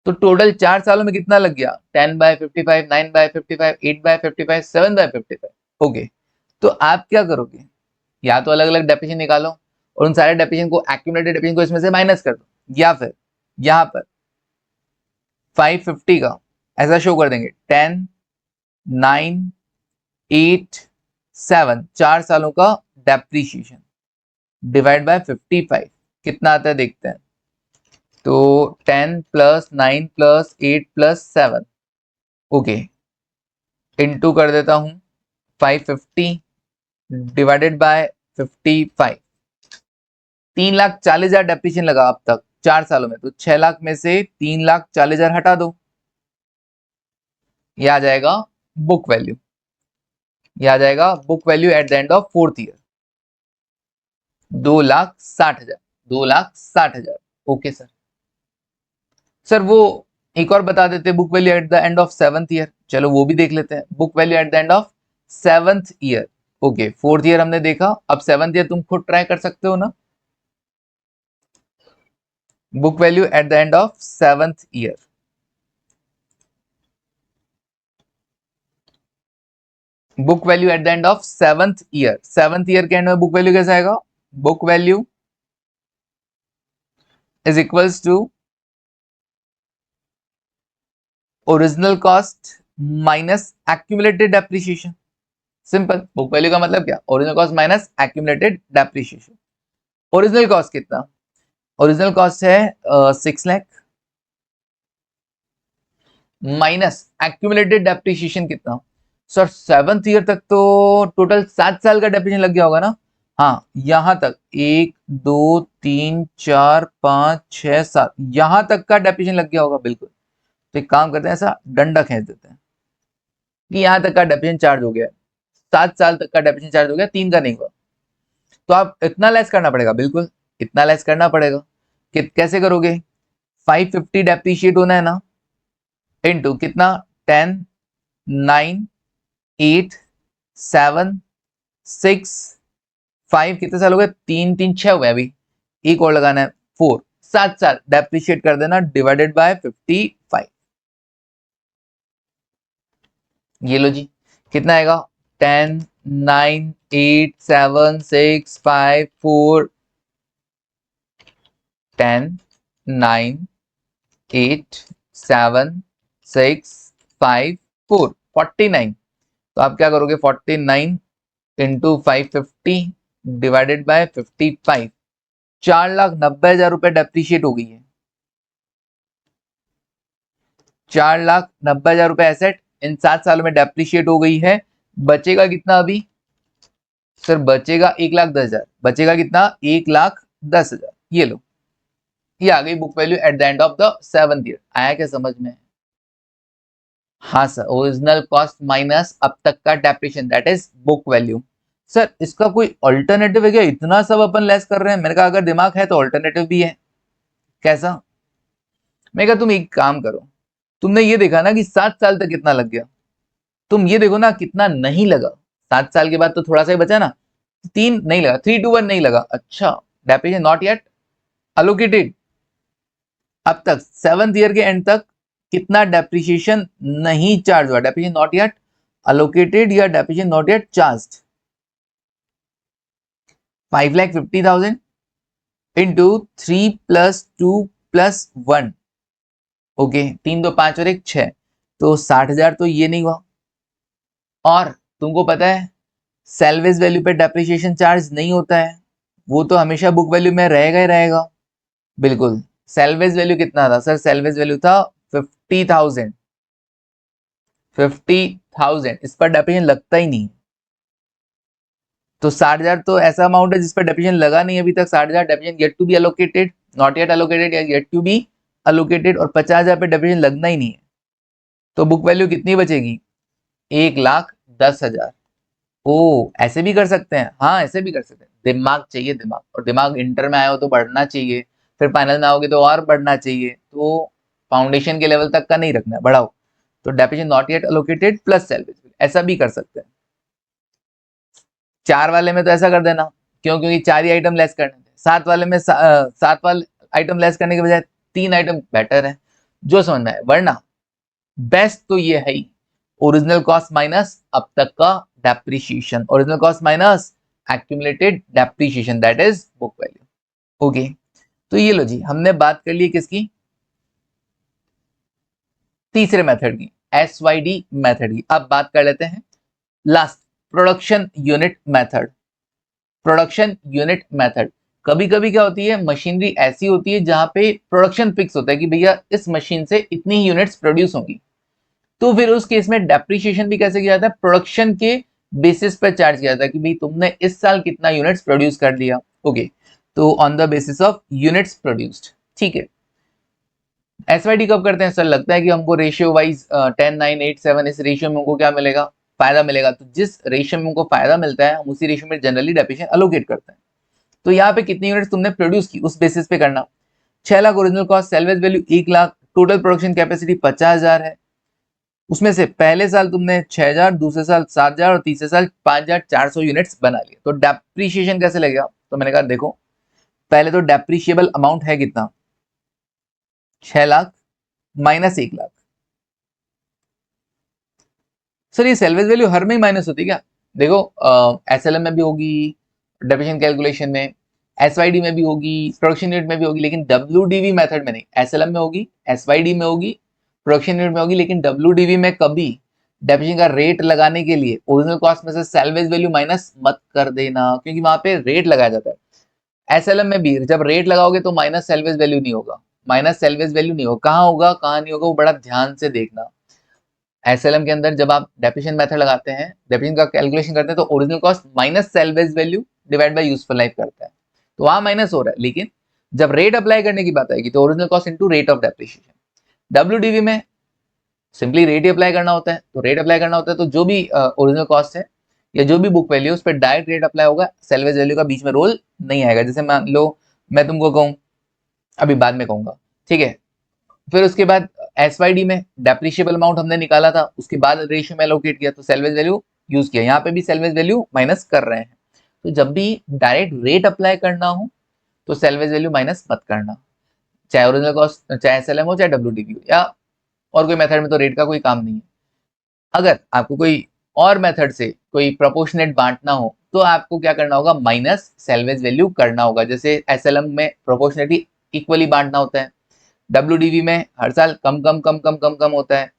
तो टोटल 4 सालों में कितना लग गया 10/55, 9/55, 8/55, 7/55, ओके। तो आप क्या करोगे, या तो अलग अलग डेफिनेशन निकालो और उन सारे डेफिनेशन को एक्यूमुलेटेड डेफिनेशन को इसमें से माइनस कर दो, या फिर यहां पर 550 का ऐसा शो कर देंगे 10, 9, 8, 7, 4 सालों का डेप्रिसिएशन डिवाइड बाय 55 कितना आता है देखते हैं। तो 10 + 9 + 8 + 7, ओके, इनटू कर देता हूं 550 डिवाइडेड बाय 55, 3,40,000 डेप्रिसिएशन लगा अब तक 4 सालों में, तो 6 लाख में से 3,40,000 हटा दो, यह आ जाएगा बुक वैल्यू, यह आ जाएगा book value at the end of fourth year 2,60,000, 2,60,000, okay sir. Sir वो एक और बता देते book value at the end of seventh year, चलो वो भी देख लेते हैं, book value at the end of seventh year, okay. Fourth year हमने देखा, अब सेवंथ ईयर तुम खुद ट्राई कर सकते हो ना, book value at the end of seventh year, book value at the end of seventh year, seventh year के एंड में बुक वैल्यू कैसा आएगा, book value is equals to original cost minus accumulated depreciation, simple. Book value का मतलब क्या, original cost minus accumulated depreciation. Original cost कितना, ओरिजिनल कॉस्ट है 6 लाख माइनस एक्यूमुलेटेड डेप्रिसिएशन कितना, सर सेवंथ ईयर तक तो टोटल 7 साल का डेप्रिसिएशन लग गया होगा ना, हाँ यहां तक 1 2 3 4 5 6 7 यहां तक का डेप्रिसिएशन लग गया होगा, बिल्कुल। तो एक काम करते हैं, ऐसा डंडा खींच देते हैं कि यहां तक का डेप्रिसिएशन चार्ज हो गया, 7 साल तक का डेप्रिसिएशन चार्ज हो गया, 3 का नहीं हुआ, तो आप इतना लेस करना पड़ेगा, बिल्कुल इतना लेस करना पड़ेगा। कैसे करोगे, 550 डेप्रिशिएट होना है ना, इनटू कितना 10, 9, 8, 7, 6, 5, कितने साल हो गए, 3 3 6 हुए, अभी एक और लगाना है 4, 7 साल डेप्रिशिएट कर देना डिवाइडेड बाय 55, ये लो जी कितना आएगा 10, 9, 8, 7, 6, 5, 4, 10, 9, 8, 7, 6, 5, 4, 49। तो आप क्या करोगे 49 इंटू 550 डिवाइडेड बाय 55, 4,90,000 रुपए डेप्रिशिएट हो गई है, 4,90,000 रुपए एसेट इन 7 सालों में डेप्रिशिएट हो गई है। बचेगा कितना अभी, सर बचेगा 1,10,000, बचेगा कितना 1,10,000, ये लो, ये आ गई book value at the end of the seventh year. आया क्या समझ में, हाँ सर, ओरिजिनल कॉस्ट माइनस अब तक का depreciation that is book value. Sir इसका कोई अल्टरनेटिव है क्या, इतना सब अपन लेस कर रहे हैं, मैंने कहा अगर दिमाग है तो अल्टरनेटिव भी है, कैसा, मैं कहा तुम एक काम करो, तुमने ये देखा ना कि 7 साल तक कितना लग गया, तुम ये देखो ना कितना नहीं लगा, 7 साल के बाद तो थोड़ा सा ही बचा ना, 3 नहीं लगा, 3 to 1 नहीं लगा, अच्छा डेप्रिसिएशन नॉट येट अलोकेटेड, अब तक सेवंथ ईयर के एंड तक कितना डेप्रिसिएशन नहीं चार्ज हुआ, डेप्रिसिएशन नॉट येट अलोकेटेड या depreciation not yet charged, 5,50,000 into 3 + 2 + 1, okay 3 2 5 और 1 6, तो 60,000 तो ये नहीं हुआ। और तुमको पता है सेल्वेज वैल्यू पे डेप्रिसिएशन चार्ज नहीं होता है, वो तो हमेशा बुक वैल्यू में रहेगा ही रहेगा। बिल्कुल, सेल्वेज वैल्यू कितना था सर? सेल्वेज वैल्यू था 50,000, 50,000, इस पर डेप्रिसिएशन लगता ही नहीं। तो 60,000 तो ऐसा अमाउंट है जिस पर डेप्रिसिएशन लगा नहीं अभी तक। 60,000 depreciation yet to be allocated, not yet allocated या येट टू बी अलोकेटेड, और 50,000 पे डेप्रिसिएशन लगना ही नहीं है। तो बुक वैल्यू कितनी बचेगी? 1,10,000। ओ, ऐसे भी कर सकते हैं, हाँ ऐसे भी कर सकते हैं। दिमाग चाहिए, दिमाग, और दिमाग इंटर में आए हो तो बढ़ना चाहिए, फिर फाइनल में आओगे तो और बढ़ना चाहिए। तो फाउंडेशन के लेवल तक का नहीं रखना है, बढ़ाओ। तो depreciation not yet allocated plus salvage, ऐसा भी कर सकते हैं। 4 वाले में तो ऐसा कर देना, क्यों? क्योंकि 4 ही आइटम लेस करने थे। 7 वाले में 7 वाले आइटम लेस करने के बजाय 3 आइटम बेटर है, जो समझ में आए। वरना बेस्ट तो ये है ही ओरिजिनल कॉस्ट माइनस अब तक का depreciation, original cost minus accumulated depreciation, that is book value. Okay, तो ये लो जी, हमने बात कर ली किसकी? तीसरे मेथड की, SYD मेथड की। अब बात कर लेते हैं last, production unit method. Production unit method, कभी कभी क्या होती है, मशीनरी ऐसी होती है जहां पे प्रोडक्शन फिक्स होता है कि भैया इस मशीन से इतनी ही यूनिट्स प्रोड्यूस होंगी। तो फिर उस केस में डेप्रिसिएशन भी कैसे किया जाता है? प्रोडक्शन के बेसिस पर चार्ज किया जाता है कि भाई तुमने इस साल कितना यूनिट्स प्रोड्यूस कर दिया। ओके, तो on the basis of units produced, ठीक है। एसवाईडी कब करते हैं? सर लगता है कि हमको रेशियो वाइज 10:9:8:7 इस रेशियो में हमको क्या मिलेगा? फायदा मिलेगा। तो जिस रेशियो में हमको फायदा मिलता है हम उसी रेशियो में जनरली डेप्रिसिएशन अलोकेट करते हैं। तो यहाँ पे कितनी यूनिट्स तुमने प्रोड्यूस की उस बेसिस पे करना। 6 lakh original cost, salvage value 1 lakh, total production capacity 50,000 है। उसमें से पहले साल तुमने 6,000, दूसरे साल 7,000 और तीसरे साल 5,400 यूनिट्स बना लिए। तो डेप्रिसिएशन कैसे लगेगा? तो मैंने कहा देखो, पहले तो डेप्रिशिएबल अमाउंट है कितना? 6 लाख माइनस 1 लाख। सर ये सेल्वेज वैल्यू हर में ही माइनस होती है क्या? देखो एसएलएम में भी होगी, डेप्रिसिएशन कैलकुलेशन में, एसवाईडी में भी होगी, प्रोडक्शन यूनिट में भी होगी, लेकिन डब्ल्यूडीवी मेथड में नहीं। एसएलएम में होगी, एसवाईडी में होगी, प्रोडक्शन यूनिट में होगी, लेकिन डब्ल्यूडीवी में कभी डेप्रिसिएशन का रेट लगाने के लिए ओरिजिनल कॉस्ट में से सेल्वेज वैल्यू माइनस मत कर देना, क्योंकि वहां पे रेट लगाया जाता है। एसएलएम में भी जब रेट लगाओगे तो माइनस सेल्वेज वैल्यू नहीं होगा, माइनस सेल्वेज वैल्यू नहीं होगा। कहाँ होगा कहाँ नहीं होगा वो बड़ा ध्यान से देखना। एसएलएम के अंदर जब आप डेप्रिसिएशन मेथड लगाते हैं, डेप्रिसिएशन का कैलकुलेशन करते हैं, तो original cost minus salvage value divide bye useful life करता है, तो वहां माइनस हो रहा है। लेकिन जब रेट अप्लाई करने की बात आएगी तो original cost into rate of depreciation. WDV में सिंपली रेट ही अप्लाई करना होता है, तो रेट अप्लाई करना होता है तो जो भी ओरिजिनल कॉस्ट है या जो भी बुक वैल्यू उस पर डायरेक्ट रेट अप्लाई होगा, सेल्वेज वैल्यू का बीच में रोल नहीं आएगा। जैसे मान लो मैं तुमको कहूँ, अभी बाद में कहूंगा, ठीक है। फिर उसके बाद एसवाईडी में डेप्रिशिएबल अमाउंट हमने निकाला था, उसके बाद रेशियो में एलोकेट किया तो सेल्वेज वैल्यू यूज किया। यहाँ पे भी सेल्वेज वैल्यू माइनस कर रहे हैं। तो जब भी डायरेक्ट रेट अप्लाई करना हो तो सेल्वेज वैल्यू माइनस मत करना, चाहे ओरिजिनल कॉस्ट, चाहे एसएलएम हो, चाहे डब्ल्यूडीवी हो, या और कोई मेथड में तो रेट का कोई काम नहीं है। अगर आपको कोई और मेथड से कोई प्रोपोर्शनेट बांटना हो तो आपको क्या करना होगा? माइनस सेल्वेज वैल्यू करना होगा। जैसे एसएलएम में प्रोपोर्शनेटली इक्वली बांटना होता है, डब्ल्यूडीवी में हर साल कम कम कम कम कम कम होता है,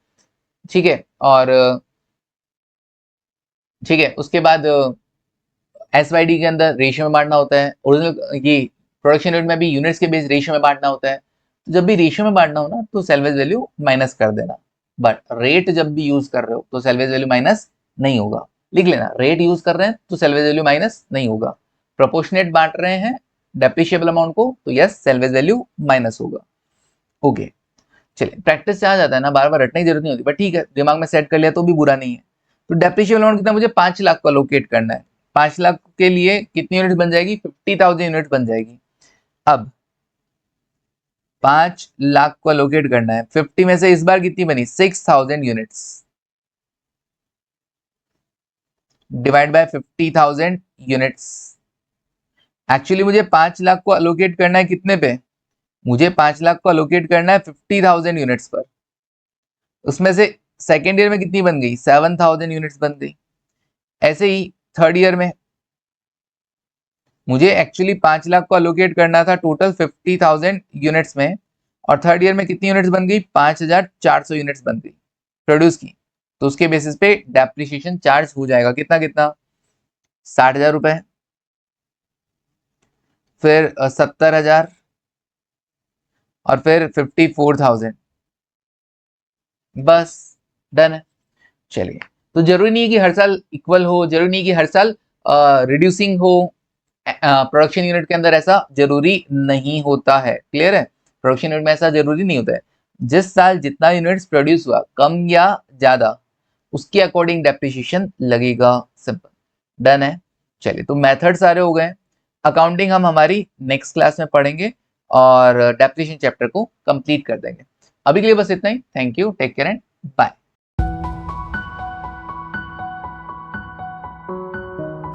ठीक है। और ठीक है, उसके बाद एसवाईडी के अंदर रेशियो में बांटना होता है, ओरिजिनल ये प्रोडक्शन यूनिट में भी यूनिट्स के बेस रेशियो में बांटना होता है। तो जब भी रेशियो में बांटना हो ना तो सेल्वेज वैल्यू माइनस कर देना, बट रेट जब भी यूज कर रहे हो तो सेल्वेज वैल्यू माइनस नहीं होगा। लिख लेना, रेट यूज कर रहे हैं तो सेल्वेज वैल्यू माइनस नहीं होगा। प्रोपोर्शनेट बांट रहे हैं डेप्रिशिएबल अमाउंट को तो यस सेल्वेज वैल्यू माइनस होगा। ओके, चलिए प्रैक्टिस से आ जाता है ना, बार बार रटने की जरूरत नहीं होती, बट ठीक है दिमाग में सेट कर लिया तो भी बुरा नहीं है। तो डेप्रिशिएबल अमाउंट कितना? मुझे 5 लाख को अलोकेट करना है। 5 लाख के लिए कितनी यूनिट बन जाएगी? 50,000 यूनिट बन जाएगी। अब 5 लाख को अलोकेट करना है, 50 में से इस बार कितनी बनी? 6,000 units divide by 50,000 units. Actually मुझे 5 लाख को अलोकेट करना है कितने पे? मुझे 5 लाख को अलोकेट करना है 50,000 यूनिट्स पर। उसमें से सेकेंड ईयर में कितनी बन गई, 7000 यूनिट्स बन गई। ऐसे ही थर्ड ईयर में मुझे एक्चुअली 5 लाख को अलोकेट करना था टोटल 50,000 यूनिट्स में, और थर्ड ईयर में कितनी यूनिट्स बन गई, 5400 यूनिट्स बन गई प्रोड्यूस की। तो उसके बेसिस पे डेप्रिसिएशन चार्ज हो जाएगा कितना कितना, 60,000 रुपए, फिर 70,000 और फिर 54,000, बस डन है। चलिए, तो जरूरी नहीं है कि हर साल इक्वल हो, जरूरी नहीं है कि हर साल रिड्यूसिंग हो, प्रोडक्शन यूनिट के अंदर ऐसा जरूरी नहीं होता है। क्लियर है, प्रोडक्शन यूनिट में ऐसा जरूरी नहीं होता है। जिस साल जितना यूनिट्स प्रोड्यूस हुआ कम या ज्यादा, उसके अकॉर्डिंग डेप्रिसिएशन लगेगा, सिंपल, डन है। चलिए, तो मेथड सारे हो गए। अकाउंटिंग हम हमारी नेक्स्ट क्लास में पढ़ेंगे और डेप्रिसिएशन चैप्टर को कंप्लीट कर देंगे। अभी के लिए बस इतना ही। Thank you, take care and bye.